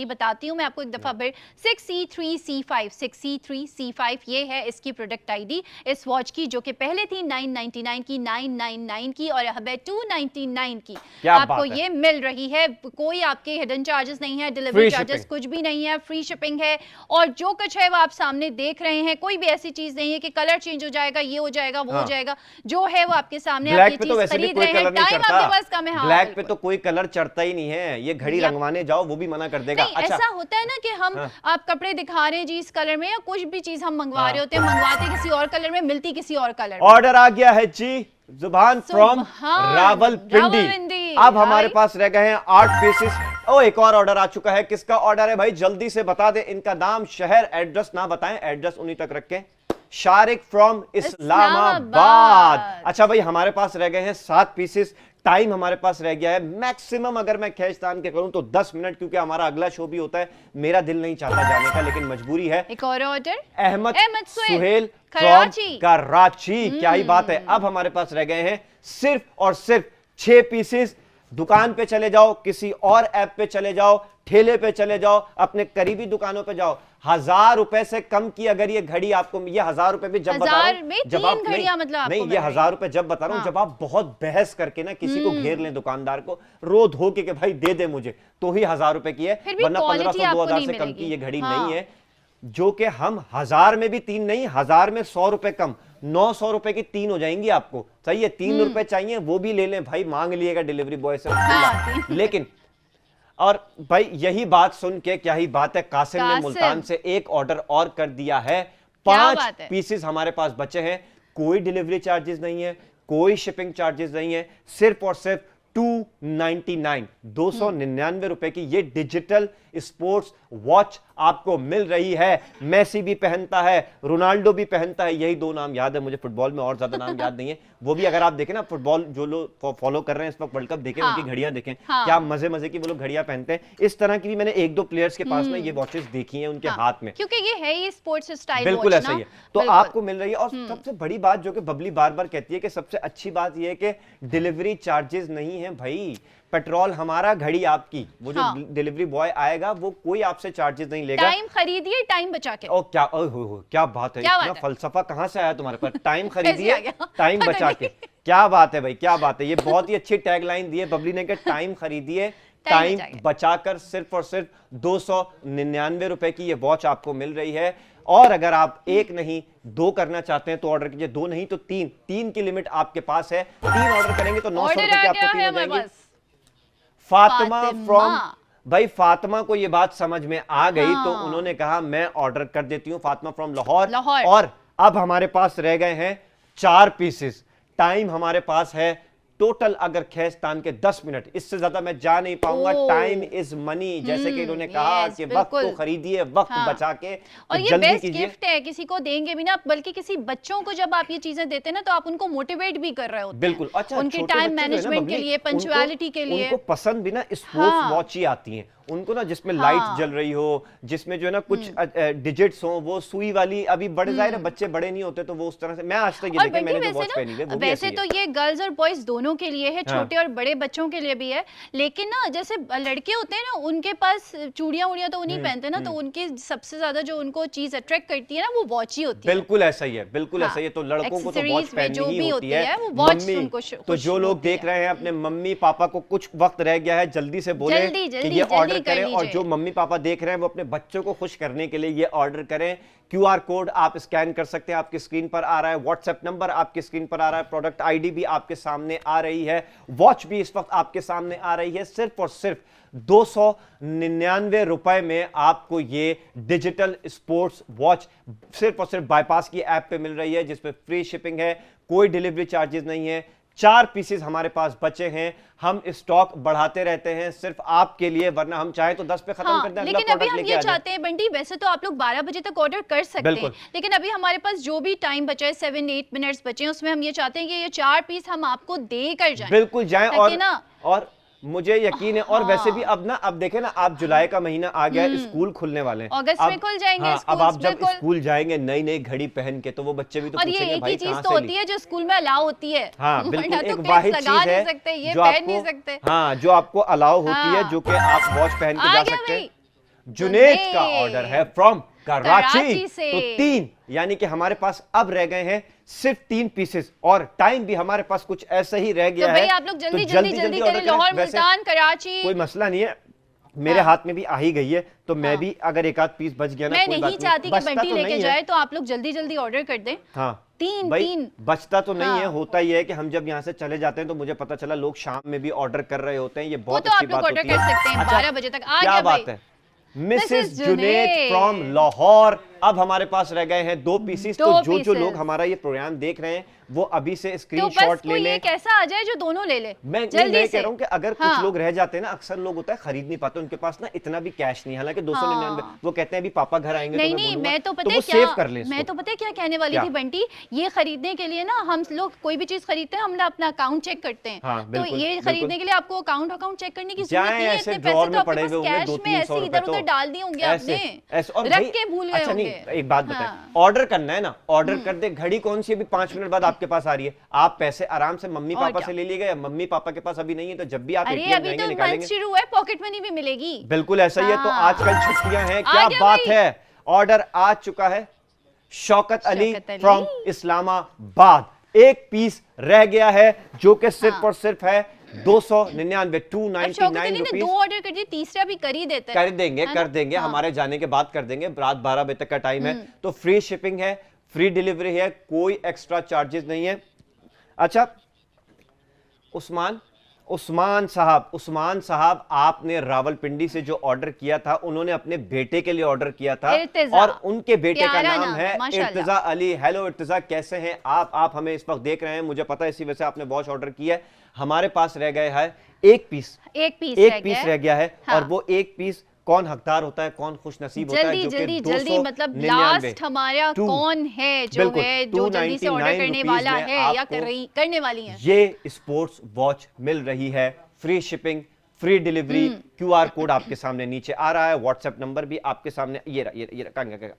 बताती हूँ मैं आपको एक दफा फिर, 6C3C5 ये है इसकी प्रोडक्ट आईडी इस वॉच की, जो कि पहले थी 999 की, 999 की, और अब है 299 की। आपको ये मिल रही है, कोई आपके हिडन चार्जेस नहीं है, डिलीवरी चार्जेस कुछ भी नहीं है, फ्री शिपिंग है। और जो कुछ है वो आप सामने देख रहे हैं, कोई भी ऐसी चीज नहीं है कि कलर चेंज हो जाएगा, ये हो जाएगा, वो हो जाएगा, जो है वो आपके सामने। आप ये चीज खरीद रहे हैं, टाइम आपके पास कम है। ब्लैक पे तो कोई कलर चढ़ता ही नहीं है, ये घड़ी रंगवाने जाओ वो भी मना कर देगा। अच्छा, ऐसा होता है ना कि हम आप कपड़े दिखा रहे हैं जी इस कलर में, या कुछ भी चीज हम मंगवा रहे होते हैं, मंगवाते किसी और कलर में, मिलती किसी और कलर। ऑर्डर आ गया है जी, जुबान फ्रॉम रावलपिंडी। अब हमारे पास रह गए हैं 8 पीसेस। ओ, एक और ऑर्डर आ चुका है। किसका ऑर्डर है भाई? जल्दी से बता दे, इनका नाम, शहर, एड्रेस ना बताएं, एड्रेस उन्हीं तक रखें। शारिक फ्रॉम इस्लामाबाद। अच्छा भाई, हमारे पास रह गए हैं 7 पीसेस। टाइम हमारे पास रह गया है मैक्सिमम, अगर मैं खींच तान के करूं तो 10 मिनट, क्योंकि हमारा अगला शो भी होता है। मेरा दिल नहीं चाहता जाने का, लेकिन मजबूरी है। एक और ऑर्डर, अहमद सुहेल कराची। क्या ही बात है। अब हमारे पास रह गए हैं सिर्फ और सिर्फ 6 पीसेस। दुकान पे चले जाओ, किसी और ऐप पे चले जाओ, ठेले पे चले जाओ, अपने करीबी दुकानों पे जाओ, 1000 रुपए से कम की अगर ये घड़ी आपको, ये 1000 रुपए भी जब बता रहा हूं, जब आप नहीं ये 1000 रुपए जब बता रहा हूं, जब आप बहुत बहस करके ना किसी को घेर लें, दुकानदार को रो धो के भाई दे दे मुझे, तो ही 1000 रुपए की है, वरना 1500 2000 से कम की ये घड़ी नहीं है। जो कि हम 1000 में भी 3 नहीं, 1000 में 100 रुपए कम, 900 रुपए की 3 हो जाएंगी आपको। सही है, 3 रुपए चाहिए वो भी ले लें भाई, मांग लिएगा डिलीवरी बॉय से। लेकिन और भाई यही बात सुन के क्या ही बात है, कासिम ने मुल्तान से एक ऑर्डर और कर दिया है, 5 पीसेस हमारे पास बचे हैं, कोई डिलीवरी चार्जेस नहीं है, कोई शिपिंग चार्जेस नहीं है, सिर्फ और सिर्फ 299 रुपए की ये डिजिटल स्पोर्ट्स वॉच आपको मिल रही है। मेसी भी पहनता है, रोनाल्डो भी पहनता है, यही 2 नाम याद है मुझे, फुटबॉल में और ज्यादा नाम याद नहीं है। वो भी अगर आप देखें ना, फुटबॉल जो लोग फॉलो कर रहे हैं इस वक्त वर्ल्ड कप देखें, उनकी घड़ियां देखें, क्या मजे मजे की वो लोग घड़ियां पहनते हैं। इस तरह की भी मैंने 1-2 प्लेयर्स के पास ना ये वॉचेस देखी हैं उनके हाथ में, क्योंकि ये है ये स्पोर्ट्स स्टाइल, बिल्कुल ऐसा ही है, तो आपको मिल रही है। और सबसे बड़ी बात जो कि बबली बार बार कहती है कि सबसे अच्छी बात यह है कि डिलीवरी चार्जेस नहीं है भाई, पेट्रोल हमारा, घड़ी आपकी, वो जो डिलीवरी बॉय आएगा वो कोई आपसे चार्जेस नहीं लेगा। टाइम खरीदिए, टाइम बचा के। ओ क्या क्या बात है, इतना फलसफा कहां से आया तुम्हारे पास, टाइम खरीदिए टाइम बचा के, क्या बात है भाई, क्या बात है। ये बहुत ही अच्छी टैगलाइन दी है बबली ने कि टाइम खरीदिए टाइम बचाकर। सिर्फ और सिर्फ 299 रुपए की ये वॉच आपको मिल रही है। और अगर आप एक नहीं 2 करना चाहते हैं तो ऑर्डर कीजिए, 2 नहीं तो 3 की लिमिट आपके पास है। 3 ऑर्डर करेंगे तो 900 रुपए के आपको 3 हो जाएंगे। फातिमा फ्रॉम, भाई फातिमा को ये बात समझ में आ गई तो उन्होंने कहा मैं ऑर्डर कर देती हूं। फातिमा फ्रॉम लाहौर। और अब हमारे पास रह गए हैं 4 पीसेस। टाइम हमारे पास है टोटल अगर खैस तान के 10 मिनट, इससे ज्यादा मैं जा नहीं पाऊंगा। टाइम इज मनी, जैसे कि इन्होंने कहा कि वक्त को खरीदिए, वक्त बचा के। और ये बेस्ट गिफ्ट है, किसी को देंगे भी ना, बल्कि किसी बच्चों को जब आप ये चीजें देते हैं ना तो आप उनको मोटिवेट भी कर रहे होते हैं। बिल्कुल, अच्छा उनके टाइम मैनेजमेंट के लिए, पंक्चुअलिटी के लिए। उनको पसंद भी ना स्पोर्ट्स वॉच ही आती है उनको ना, जिसमें लाइट जल रही हो, जिसमें जो है ना कुछ डिजिट्स हो, वो सुई वाली। अभी बड़े जाहिर है बच्चे बड़े नहीं होते तो वो उस तरह से, मैं आज तक ये देखा मैंने जो वॉच पहनी है वो भी ऐसी है। वैसे तो ये गर्ल्स और बॉयज दोनों के लिए है, छोटे और बड़े बच्चों के लिए भी है। लेकिन ना जैसे लड़के होते हैं ना, उनके पास चूड़ियां उड़ियां तो नहीं पहनते ना, तो उनकी सबसे ज्यादा जो उनको चीज अट्रैक्ट करती है ना वो वॉच ही होती है। बिल्कुल ऐसा ही है, बिल्कुल ऐसा ही है। तो लड़कों को तो वॉच पहननी ही होती है, मम्मी। तो जो लोग देख रहे हैं अपने मम्मी पापा को कुछ वक्त रह गया है, जल्दी से बोले कि ये ऑर्डर करें। और जो मम्मी पापा देख रहे हैं वो अपने बच्चों को खुश करने के लिए ये ऑर्डर करें। QR कोड आप स्कैन कर सकते हैं, आपकी स्क्रीन पर आ रहा है। व्हाट्सएप नंबर आपकी स्क्रीन पर आ रहा है। प्रोडक्ट आईडी भी आपके सामने आ रही है। वॉच भी इस वक्त आपके सामने आ रही है। सिर्फ और सिर्फ 299 रुपए में आपको ये डिजिटल स्पोर्ट्स वॉच सिर्फ और सिर्फ बाईपास की ऐप पे मिल रही है, जिसपे फ्री शिपिंग है, कोई डिलीवरी चार्जेस नहीं है। 4 पीसेस हमारे पास बचे हैं, हम स्टॉक बढ़ाते रहते हैं सिर्फ आपके लिए, वरना हम चाहे तो 10 पे खत्म कर दें। लेकिन अभी हम ये चाहते हैं बंटी, वैसे तो आप लोग 12 बजे तक ऑर्डर कर सकते हैं, लेकिन अभी हमारे पास जो भी टाइम बचा है 7-8 मिनट्स बचे हैं, उसमें हम ये चाहते हैं कि ये 4 पीस हम आपको देकर जाएं। बिल्कुल जाएं। और मुझे यकीन है। और वैसे भी अब ना, अब देखें ना, आप जुलाई का महीना आ गया, स्कूल खुलने वाले हैं, अगस्त में खुल जाएंगे। अब आप जब स्कूल जाएंगे नई नई घड़ी पहन के, तो वो बच्चे भी तो पूछेंगे भाई कहां से ली। चीज तो होती है जो स्कूल में अलाउ होती है। हाँ बिल्कुल, एक वाहिद चीज है जो आपको, हाँ जो आपको अलाउ होती है, जो कि आप वॉच पहन के जा सकते हैं। जुनेद का ऑर्डर है फ्रॉम कराची। तो 3, यानी कि हमारे पास अब रह गए हैं सिर्फ 3 पीसेस, और टाइम भी हमारे पास कुछ ऐसा ही रह गया है। भाई आप लोग जल्दी करें, लाहौर, मुल्तान, कराची। कोई मसला नहीं है, मेरे हाथ में भी आ ही गई है, तो मैं भी अगर एक आध पीस बच गया ना, मैं नहीं चाहती कि बंटी लेके जाए, तो आप लोग जल्दी ऑर्डर कर दें। हाँ 3 बचता तो नहीं है। होता ही है कि हम जब यहाँ से चले जाते हैं तो मुझे पता चला लोग शाम में भी ऑर्डर कर रहे होते हैं। ये बहुत अच्छी बात होती है। ऑर्डर कर सकते हैं 12 बजे तक। क्या बात है। Mrs Junaid from Lahore. अब हमारे पास रह गए हैं 2 पीसेस। तो जो लोग हमारा ये प्रोग्राम देख रहे हैं वो अभी से स्क्रीनशॉट ले लें। कैसा आ जाए जो दोनों ले ले। मैं कह रहा हूं कि अगर कुछ लोग रह जाते हैं ना, अक्सर लोग होता है खरीद नहीं पाते, उनके पास ना इतना भी कैश नहीं, हालांकि 299 वो कहते हैं अभी पापा घर आएंगे नहीं, मैं तो पता है क्या कहने वाली थी बंटी, ये खरीदने के लिए ना हम लोग कोई भी चीज खरीदते हैं, हम अपना अकाउंट चेक करते हैं। तो ये खरीदने के लिए आपको अकाउंट चेक करने की जरूरत नहीं है। इतने पैसे तो आपके पास कैश में ऐसे इधर उधर डाल दिए होंगे आपने, रख के भूल गए होंगे। एक बात बताएं, ऑर्डर करना है ना, ऑर्डर कर दे, घड़ी कौन सी अभी 5 मिनट बाद आपके पास आ रही है, आप पैसे आराम से मम्मी पापा से ले लिए, मम्मी पापा के पास अभी नहीं है तो जब भी आप अरे एटीएम अभी जाएंगे तो निकालेंगे, मंथ शुरू है, पॉकेट मनी भी मिलेगी। बिल्कुल ऐसा ही है। तो आजकल छुट्टियां हैं, क्या गया बात भाई। है, ऑर्डर आ चुका है। शौकत अली शौकत अली। फ्रॉम इस्लामाबाद, एक पीस रह गया है जो कि सिर्फ और सिर्फ है 299 अब शौकत अली ने रुपीस। 2 ऑर्डर कर दिए, तीसरा भी कर ही देते हैं। कर देंगे, है ना? कर देंगे, हमारे जाने के बाद कर देंगे, रात 12 बजे तक का टाइम है। तो फ्री शिपिंग है, फ्री डिलीवरी है, कोई एक्स्ट्रा चार्जेस नहीं है। अच्छा उस्मान साहब आपने रावलपिंडी से जो ऑर्डर किया था, उन्होंने अपने बेटे के लिए ऑर्डर किया था इर्तिजा। और उनके बेटे का प्यारा नाम है माशाल्लाह। इर्तिजा अली। हेलो इर्तिजा, कैसे हैं आप हमें इस वक्त देख रहे हैं, मुझे पता है, इसी वजह से आपने वॉच ऑर्डर किया है। हमारे पास रह गए है एक पीस रह गया है। हाँ। और वो एक पीस कौन हकदार होता है, कौन खुश नसीब होता है, जल्दी जो कि जल्दी 299 जल्दी, मतलब लास्ट हमारा कौन है जो बिल्कुल, है जो जल्दी से ऑर्डर 299 करने रुपीस वाला में है या आपको करने वाली है। ये स्पोर्ट्स वॉच मिल रही है, free shipping, free delivery. QR code आपके सामने नीचे आ रहा है, व्हाट्सएप नंबर भी आपके सामने, ये आ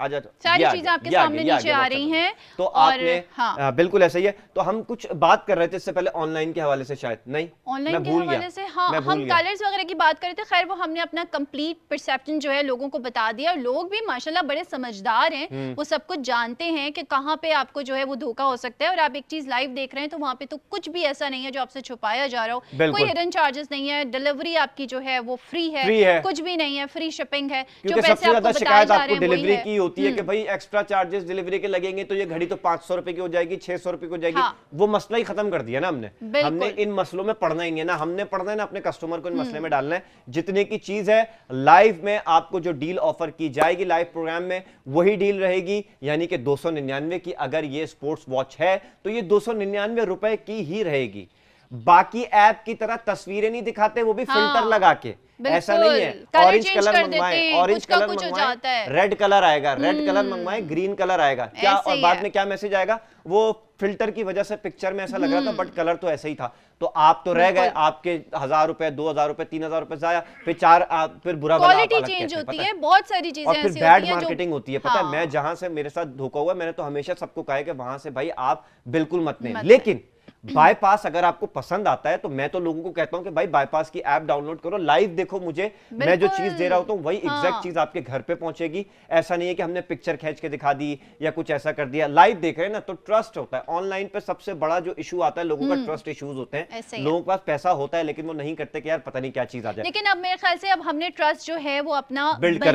जा, सारी चीजें आपके सामने नीचे आ रही हैं। तो और आपने हाँ। बिल्कुल ऐसा ही है। तो हम कुछ बात कर रहे थे इससे पहले ऑनलाइन के हवाले से, शायद नहीं, ऑनलाइन के हवाले से, हाँ, हम कलर्स वगैरह की बात कर रहे थे। खैर वो हमने अपना कंप्लीट परसेप्शन जो है लोगों को बता दिया, और लोग भी माशाल्लाह बड़े समझदार हैं, वो सब कुछ जानते हैं कि कहाँ पे आपको जो है वो धोखा हो सकता है। और आप एक चीज लाइव देख रहे हैं तो वहाँ पे तो कुछ भी ऐसा नहीं है जो आपसे छुपाया जा रहा हो, कोई हिडन चार्जेस नहीं है, डिलीवरी आपकी जो है वो फ्री है, कुछ भी नहीं है, फ्री शिपिंग है। क्योंकि सबसे ज्यादा शिकायत आपको डिलीवरी की होती है कि भाई एक्स्ट्रा चार्जेस डिलीवरी के लगेंगे, तो ये घड़ी तो 500 रुपए की हो जाएगी, 600 रुपए की हो जाएगी। वो मसला ही खत्म कर दिया ना हमने इन मसलों में पढ़ना ही नहीं है ना, हमने पढ़ना है ना अपने कस्टमर को इन मसले में डालना है। जितने की चीज है लाइव में आपको जो डील ऑफर की जाएगी लाइव प्रोग्राम में, वही डील रहेगी, यानी कि 299 की अगर ये स्पोर्ट्स वॉच है तो ये 299 रुपए की ही रहेगी। बाकी ऐप की तरह तस्वीरें नहीं दिखाते, वो भी फिल्टर लगा के, ऐसा नहीं है। ऑरेंज कलर मंगवाए, ऑरेंज कलर मंगवाए, रेड कलर आएगा, रेड कलर मंगवाए, ग्रीन कलर आएगा, क्या और बाद में क्या मैसेज आएगा, वो फिल्टर की वजह से पिक्चर में ऐसा लग रहा था बट कलर तो ऐसा ही था। तो आप तो रह गए, आपके 1000 रुपए, 2000 रुपए, 3000 रुपए जाया, फिर बुरा भला क्वालिटी चेंज होती है, बहुत सारी चीजें और फिर बैड मार्केटिंग होती है। पता है मैं जहां से मेरे साथ धोखा हुआ, मैंने तो हमेशा सबको कहा है कि वहां से भाई आप बिल्कुल मत लें। लेकिन बाईपास अगर आपको पसंद आता है तो मैं तो लोगों को कहता हूं कि भाई बाईपास की ऐप डाउनलोड करो, लाइव देखो मुझे, मैं जो चीज दे रहा होता हूं वही एग्जैक्ट चीज आपके घर पे पहुंचेगी। ऐसा नहीं है कि हमने पिक्चर खींच के दिखा दी या कुछ ऐसा कर दिया, लाइव देख रहे हैं ना तो ट्रस्ट होता है। ऑनलाइन पे सबसे बड़ा जो इशू आता है लोगों का ट्रस्ट इश्यूज होते हैं। लोगों के पास पैसा होता है लेकिन वो नहीं करते कि यार पता नहीं क्या चीज आ जाए। लेकिन अब मेरे ख्याल से अब हमने ट्रस्ट जो है वो अपना बिल्ड कर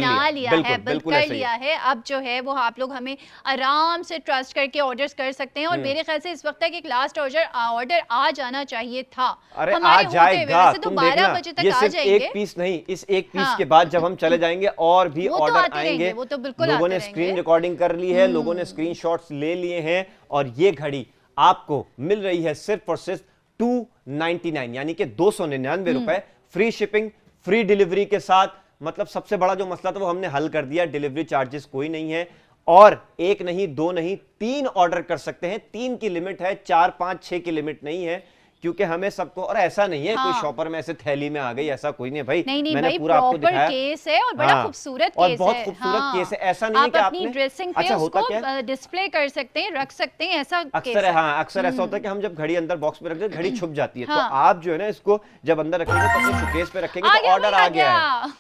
लिया है। अब जो है वो आप लोग हमें आराम से ट्रस्ट करके ऑर्डर्स कर सकते हैं। और मेरे ख्याल से इस वक्त तक एक लास्ट ऑर्डर आ जाना चाहिए था। अरे आ जाएगा, तो 12 बजे तक आ जाएंगे। एक पीस नहीं, इस एक पीस के बाद जब हम चले जाएंगे और भी ऑर्डर आएंगे। वो तो बिल्कुल लोगों ने स्क्रीन रिकॉर्डिंग कर ली है, लोगों ने स्क्रीनशॉट्स ले लिए हैं, और ये घड़ी आपको मिल रही है सिर्फ और सिर्फ 299 यानी कि 299 रुपए, फ्री शिपिंग, फ्री डिलीवरी के साथ। मतलब सबसे बड़ा जो मसला था वो हमने हल कर दिया, डिलीवरी चार्जेस कोई नहीं है, और एक नहीं, दो नहीं, 3 ऑर्डर कर सकते हैं। 3 की लिमिट है, 4, 5, 6 की लिमिट नहीं है, क्योंकि हमें सबको, और ऐसा नहीं है कोई शॉपर में ऐसे थैली में आ गई, ऐसा कोई नहीं है भाई। नहीं मैंने भाई, पूरा आपको दिखाया केस है और बड़ा खूबसूरत केस है, और बहुत खूबसूरत केस है। ऐसा नहीं है कि अपनी ड्रेसिंग पे उसको डिस्प्ले कर सकते हैं, रख सकते हैं, ऐसा अक्सर है। हाँ, अक्सर ऐसा होता है कि हम जब घड़ी अंदर बॉक्स में रखते हैं घड़ी छुप जाती है। तो आप जो है ना इसको जब अंदर रखेंगे तो अपने शोकेस पे रखेंगे तो ऑर्डर आ गया है।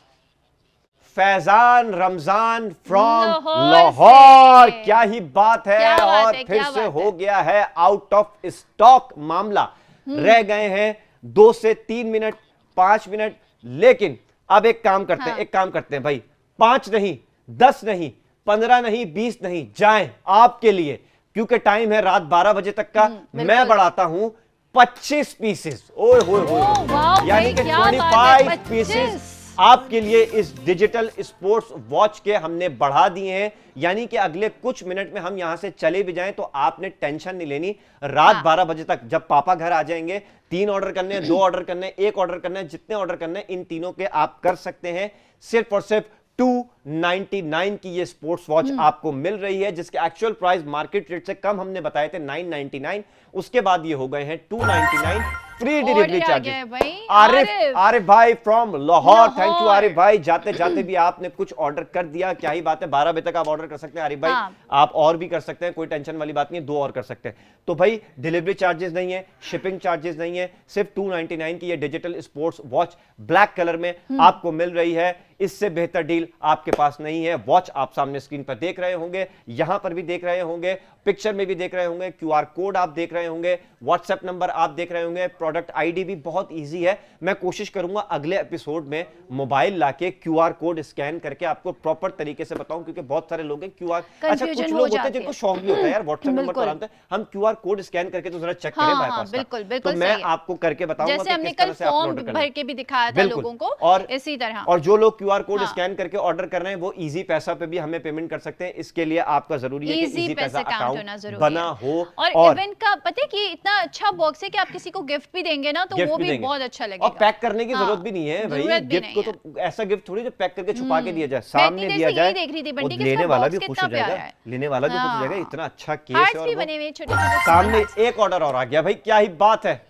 फैजान रमजान फ्रॉम लाहौर, क्या ही बात है। और फिर से हो गया है आउट ऑफ स्टॉक मामला। रह गए हैं 2 से 3 मिनट, 5 मिनट, लेकिन अब एक काम करते हैं भाई, 5 नहीं, 10 नहीं, 15 नहीं, 20 नहीं, जाएं आपके लिए, क्योंकि टाइम है रात 12 बजे तक का। मैं बढ़ाता हूं 25 पीसेस, ओए होए होए, यानी कि 25 पीसेस आपके लिए इस डिजिटल स्पोर्ट्स वॉच के हमने बढ़ा दिए हैं। यानी कि अगले कुछ मिनट में हम यहां से चले भी जाएं तो आपने टेंशन नहीं लेनी। रात 12 बजे तक जब पापा घर आ जाएंगे, 3 ऑर्डर करने हैं, 2 ऑर्डर करने हैं, 1 ऑर्डर करना है, जितने ऑर्डर करने हैं इन तीनों के आप कर सकते हैं। सिर्फ और सिर्फ 299 की ये स्पोर्ट्स वॉच आपको मिल रही है, जिसके एक्चुअल प्राइस मार्केट रेट से कम हमने बताए थे 999, उसके बाद ये हो गए हैं 299। फ्री डिलीवरी आ चार्जेस। गया भाई, आरिफ भाई from Lahore, thank you Lahore. Arif भाई। जाते जाते भी आपने कुछ ऑर्डर कर दिया, क्या ही बात है। 12 बजे तक आप ऑर्डर कर सकते हैं आरिफ भाई। हाँ। आप और भी कर सकते हैं, कोई टेंशन वाली बात नहीं है, 2 और कर सकते हैं। तो भाई डिलीवरी चार्जेस नहीं है, शिपिंग चार्जेस नहीं है, सिर्फ 299 की ये digital sports watch black colour में आपको मिल रही है। इससे बेहतर डील आपके पास नहीं है। वॉच आप सामने स्क्रीन पर देख रहे होंगे, यहां पर भी देख रहे होंगे, पिक्चर में भी देख रहे होंगे, क्यूआर कोड आप देख रहे होंगे, व्हाट्सएप नंबर आप देख रहे होंगे, प्रोडक्ट आईडी भी बहुत इजी है। मैं कोशिश करूंगा अगले एपिसोड में मोबाइल लाके क्यूआर कोड स्कैन करके आपको प्रॉपर तरीके से बताऊं, क्योंकि बहुत सारे लोग हैं क्यूआर, अच्छा कुछ Confusion लोग हो होते हैं जाती जिनको है। शौक भी होता है यार व्हाट्सएप नंबर बिल्कुल। पर आते हैं, हम क्यूआर कोड स्कैन करके तो जरा चेक करें हाँ, बाईपास हाँ, का। बिल्कुल, तो बिल्कुल मैं सही है। आपको करके बताऊंगा जैसे कि हमने किस कल तरह से आप फॉर्म ऑर्डर करना भर है। के भी दिखाया था बिल्कुल। लोगों को, और इसी तरह। और जो लोग क्यूआर कोड हाँ। स्कैन करके ऑर्डर कर रहे हैं वो इजी पैसा पे भी हमें पेमेंट कर सकते हैं। इसके लिए आपका जरूरी है कि इजी इजी पैसा पैसे काउंट होना अकाउंट जरूरी बना है। हो। और इवेंट का पता है कि इतना अच्छा बॉक्स है कि आप किसी को गिफ्ट भी देंगे ना तो गिफ्ट वो भी भी देंगे। बहुत अच्छा लगेगा। और पैक करने की हाँ, जरूरत भी नहीं है भाई, जरूरत भी गिफ्ट को नहीं तो ऐसा गिफ्ट थोड़ी जो पैक करके छुपा के दिया जाए, मैं सामने इतनी दिया देर से जाए, यही देख रही थी और बंटी कि लेने इसका वाला भी बॉक्स खुश कितना हो जाएगा, प्यारा है। लेने वाला भी खुश हो जाएगा, हाँ। इतना अच्छा केस हार्ट्स है। भी और बने हुए छोटे वो छोटे सामने एक ऑर्डर और आ गया भाई, क्या ही बात है।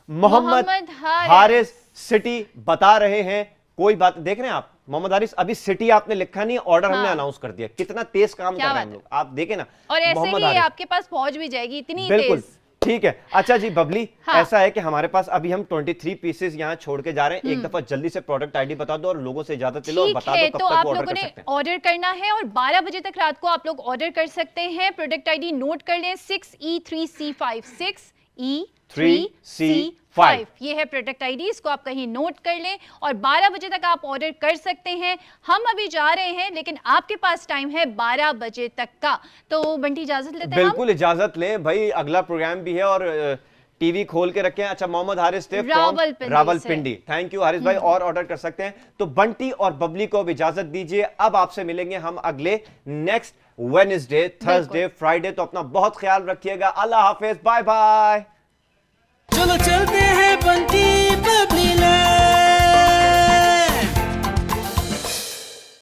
मोहम्मद मोहम्मद हारिस सिटी बता रहे हैं, कोई बात देख रहे हैं आप, मोहम्मद हारिस अभी सिटी आपने लिखा नहीं, ऑर्डर हमने हाँ। अनाउंस कर दिया। कितना तेज काम कर क्या रहे हैं बात हम लोग, आप देखें ना। और ऐसे मोहम्मद ही ये हारिस। आपके पास पहुंच भी जाएगी इतनी बिल्कुल तेज। ठीक है। अच्छा जी बबली, हाँ। ऐसा है कि हमारे पास अभी हम 23 पीसेस यहाँ छोड़ के जा रहे हैं। एक दफा जल्दी से प्रोडक्ट आईडी बता दो और लोगों से इजाजत ले लो और ठीक बता है, दो तो कब तक आप वो ऑर्डर लोगों कर ने सकते हैं। ऑर्डर करना है और 12 बजे तक रात को आप लोग ऑर्डर कर सकते हैं। प्रोडक्ट आईडी नोट कर लें 6E3C5 6E3C5 ये है प्रोडक्ट आईडी, इसको आप कहीं नोट कर लें और 12 बजे तक आप ऑर्डर कर सकते हैं। हम अभी जा रहे हैं लेकिन आपके पास टाइम है 12 बजे तक का। तो बंटी इजाजत लेते हैं हम? बिल्कुल इजाजत लें भाई, अगला प्रोग्राम भी है और टीवी खोल के रखें। अच्छा मोहम्मद हारिस थे रावलपिंडी रावलपिंडी, थैंक यू हारिस भाई, और ऑर्डर कर सकते हैं। तो बंटी और बबली को अब इजाजत दीजिए, अब आपसे मिलेंगे हम अगले नेक्स्ट वेडनेसडे, थर्सडे, फ्राइडे। तो अपना बहुत ख्याल रखिएगा, अल्लाह हाफिज, बाय बाय। चलो चलते हैं बंटी